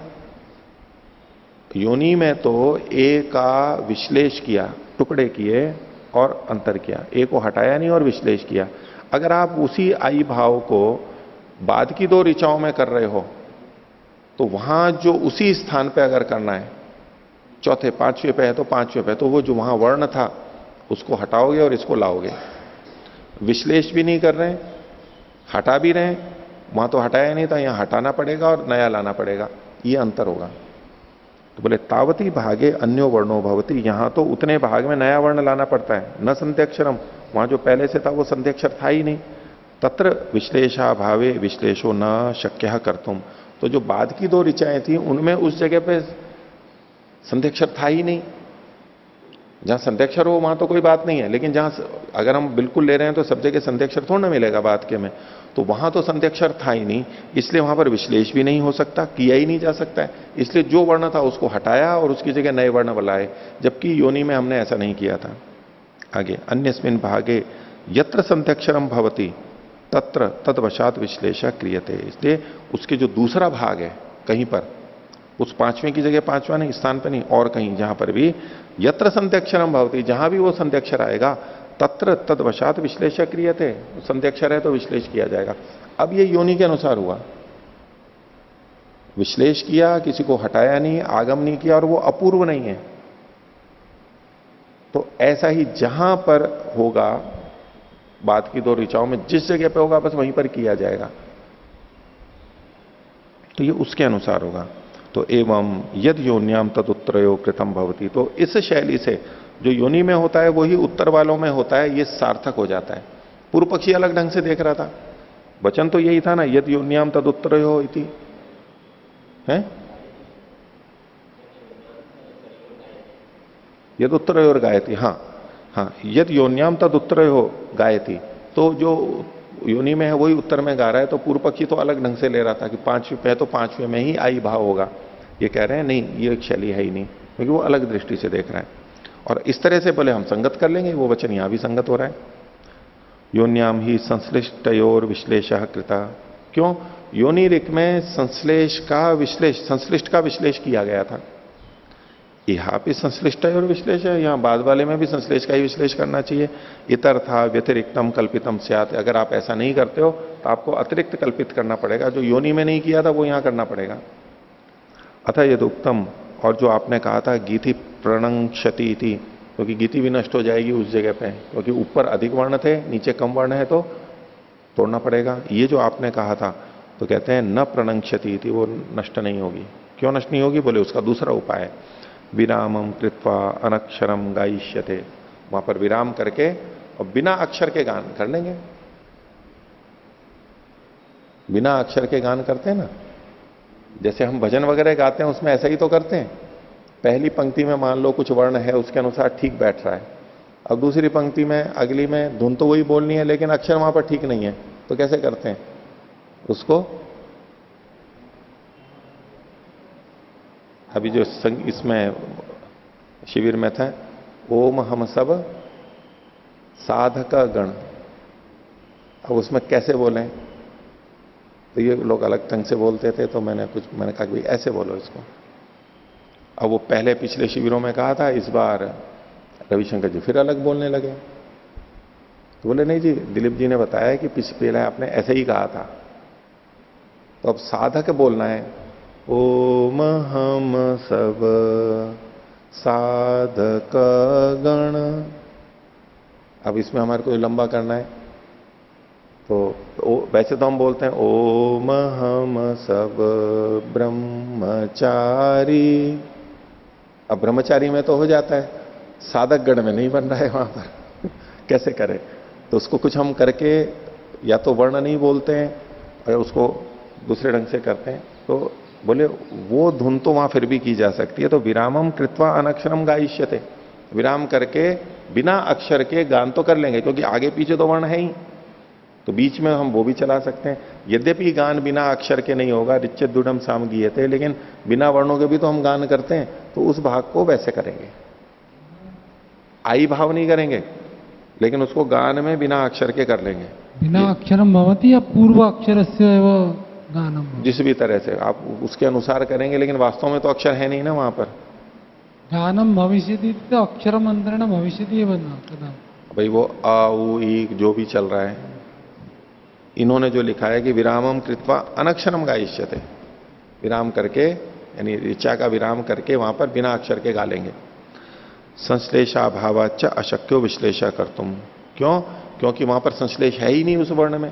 योनि में तो ए का विश्लेष किया, टुकड़े किए और अंतर किया, ए को हटाया नहीं और विश्लेष किया। अगर आप उसी आई भाव को बाद की दो ऋचाओं में कर रहे हो तो वहां जो उसी स्थान पे अगर करना है, चौथे पांचवें पे है तो पांचवें पे, तो वो जो वहां वर्ण था उसको हटाओगे और इसको लाओगे। विश्लेष भी नहीं कर रहे हैं, हटा भी रहे हैं, वहां तो हटाया नहीं था, यहां हटाना पड़ेगा और नया लाना पड़ेगा, ये अंतर होगा। तो बोले तावती भागे अन्यो वर्णो भवती, यहां तो उतने भाग में नया वर्ण लाना पड़ता है। न संध्याक्षरम, वहां जो पहले से था वो संध्याक्षर था ही नहीं। तत्र विश्लेषा भावे विश्लेषो न शक्य कर्तुम। तो जो बाद की दो ऋचाएं थी उनमें उस जगह पे संध्याक्षर था ही नहीं। जहां संध्याक्षर हो वहां तो कोई बात नहीं है, लेकिन जहां अगर हम बिल्कुल ले रहे हैं तो सब जगह संध्याक्षर थोड़ा ना मिलेगा बाद के में, तो वहां तो संध्याक्षर था ही नहीं, इसलिए वहां पर विश्लेष भी नहीं हो सकता, किया ही नहीं जा सकता है। इसलिए जो वर्ण था उसको हटाया और उसकी जगह नए वर्ण बुलाए, जबकि योनि में हमने ऐसा नहीं किया था। आगे अन्यस्मिन भागे यत्र संध्याक्षरम भवति तत्र तदवशात विश्लेष क्रियते। इसलिए उसके जो दूसरा भाग है कहीं पर, उस पांचवें की जगह पांचवा नहीं, स्थान पर नहीं, और कहीं जहां पर भी यत्र संध्याक्षरम भवति, जहां भी वो संध्याक्षर आएगा, तत्र तदवशात विश्लेष क्रियते। संध्याक्षर है तो विश्लेष किया जाएगा। अब ये योनि के अनुसार हुआ, विश्लेष किया, किसी को हटाया नहीं, आगम नहीं किया, और वो अपूर्व नहीं है। तो ऐसा ही जहां पर होगा बाद की दो ऋचाओं में जिस जगह पे होगा बस वहीं पर किया जाएगा, तो ये उसके अनुसार होगा। तो एवं यद योन्याम तद उत्तरयो कृतम भवती, तो इस शैली से जो योनि में होता है वही उत्तर वालों में होता है, ये सार्थक हो जाता है। पूर्व पक्षी अलग ढंग से देख रहा था, वचन तो यही था ना, यद योन्याम तद उत्तरयो इति है, यद उत्तरयोर गायती, हाँ हाँ, यद योन्याम तद उत्तरयो गायती, तो जो योनि में है वही उत्तर में गा रहा है। तो पूर्व पक्षी तो अलग ढंग से ले रहा था कि पांचवें पे तो पांचवें में ही आई भाव होगा, ये कह रहे हैं नहीं, ये एक शैली है ही नहीं, क्योंकि वो अलग दृष्टि से देख रहा है। और इस तरह से बोले हम संगत कर लेंगे, वो वचन यहां भी संगत हो रहा है। योन्याम ही संश्लिष्टयोर विश्लेष कृता, क्यों? योनि ऋक में संश्लिष्ट का विश्लेष किया गया था, यहां भी संश्लिष्ट और विश्लेष है, यहां बाद वाले में भी संश्लेष का ही विश्लेष करना चाहिए। इतर था व्यतिरिक्तम कल्पितम स्यात्, अगर आप ऐसा नहीं करते हो तो आपको अतिरिक्त कल्पित करना पड़ेगा, जो योनि में नहीं किया था वो यहां करना पड़ेगा। अतः यदुक्तम, और जो आपने कहा था गीति प्रणंक्षति थी, क्योंकि गीति भी नष्ट हो जाएगी उस जगह पे, क्योंकि ऊपर अधिक वर्ण थे नीचे कम वर्ण है तो तोड़ना पड़ेगा। ये जो आपने कहा था तो कहते हैं न प्रणंक्षति थी, वो नष्ट नहीं होगी। क्यों नष्ट नहीं होगी? बोले उसका दूसरा उपाय है, विरामम कृत्वा अनक्षरम गायिष्यते, वहां पर विराम करके और बिना अक्षर के गान कर लेंगे। बिना अक्षर के गान करते हैं ना, जैसे हम भजन वगैरह गाते हैं उसमें ऐसा ही तो करते हैं। पहली पंक्ति में मान लो कुछ वर्ण है उसके अनुसार ठीक बैठ रहा है, अब दूसरी पंक्ति में अगली में धुन तो वही बोलनी है लेकिन अक्षर वहां पर ठीक नहीं है, तो कैसे करते हैं उसको? अभी जो इसमें शिविर में था, ओम हम सब साधक गण, अब उसमें कैसे बोलें? तो ये लोग अलग ढंग से बोलते थे, तो मैंने कहा कि भाई ऐसे बोलो इसको। अब वो पहले पिछले शिविरों में कहा था, इस बार रविशंकर जी फिर अलग बोलने लगे, तो बोले नहीं जी, दिलीप जी ने बताया कि पहले आपने ऐसे ही कहा था, तो अब साधक बोलना है, ओम हम सब साधक गण। अब इसमें हमारे को लंबा करना है, तो वैसे तो हम बोलते हैं ओम हम सब ब्रह्मचारी, अब ब्रह्मचारी में तो हो जाता है, साधक गण में नहीं बन रहा है वहां पर कैसे करें? तो उसको कुछ हम करके या तो वर्ण नहीं बोलते हैं और उसको दूसरे ढंग से करते हैं, तो बोले वो धुन तो वहां फिर भी की जा सकती है। तो विरामम कृत्वा अनक्षरम गायिष्यते, विराम करके बिना अक्षर के गान तो कर लेंगे, क्योंकि आगे पीछे तो वर्ण है ही, तो बीच में हम वो भी चला सकते हैं। यद्यपि गान बिना अक्षर के नहीं होगा, रिच्चत दुडम साम गीयते, लेकिन बिना वर्णों के भी तो हम गान करते हैं, तो उस भाग को वैसे करेंगे, आई भाव नहीं करेंगे, लेकिन उसको गान में बिना अक्षर के कर लेंगे। बिना अक्षरम भवति या पूर्व अक्षर से गानम, जिस भी तरह से आप उसके अनुसार करेंगे, लेकिन वास्तव में तो अक्षर है नहीं ना वहां पर। गानम भविष्यति तो अक्षरम अंतरेण भविष्यति कदा, भाई वो आ उ ई जो भी चल रहा है, इन्होंने जो लिखा है कि विरामम कृत्वा अनक्षरम गायिष्यते, विराम करके यानी ऋचा का विराम करके वहां पर बिना अक्षर के गा लेंगे। संश्लेषाभावाच अशक्यो विश्लेषा कर तुम, क्यों? क्योंकि वहां पर संश्लेष है ही नहीं उस वर्ण में।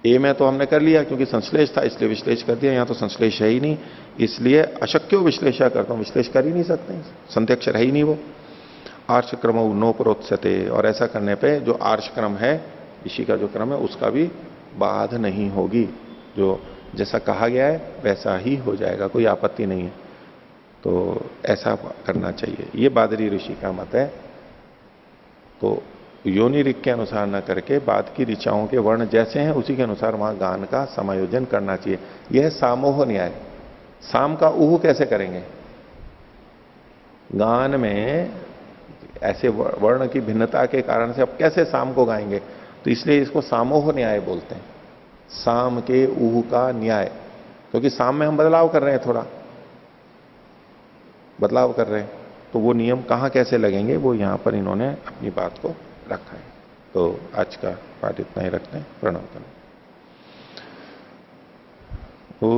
ए में तो हमने कर लिया क्योंकि संश्लेष था इसलिए विश्लेष कर दिया, यहां तो संश्लेष है ही नहीं, इसलिए अशक्यो विश्लेषा करता हूं, विश्लेष कर ही नहीं सकते, संत्यक्षर है ही नहीं वो। आर्ष क्रम नो प्रोत्सते, और ऐसा करने पे जो आर्ष क्रम है, ऋषि का जो क्रम है उसका भी बाध नहीं होगी, जो जैसा कहा गया है वैसा ही हो जाएगा, कोई आपत्ति नहीं है। तो ऐसा करना चाहिए, ये बादरी ऋषि का मत है। तो योनि ऋक के अनुसार न करके बाद की ऋचाओं के वर्ण जैसे हैं उसी के अनुसार वहां गान का समायोजन करना चाहिए। यह है सामोह न्याय। साम का ऊह कैसे करेंगे? गान में ऐसे वर्ण की भिन्नता के कारण से अब कैसे साम को गाएंगे? तो इसलिए इसको सामोह न्याय बोलते हैं, साम के ऊह का न्याय, क्योंकि साम में हम बदलाव कर रहे हैं, थोड़ा बदलाव कर रहे हैं, तो वो नियम कहां कैसे लगेंगे वो यहां पर इन्होंने अपनी बात को रखा है। तो आज का पाठ इतना ही रखते हैं। प्रणव करें। ओ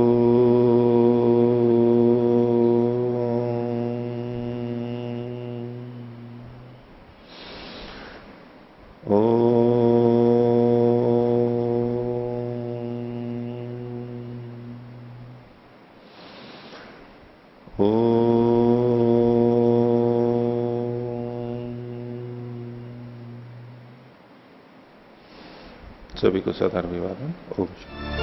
सभी को सदर्भिवादन। ओम शांति।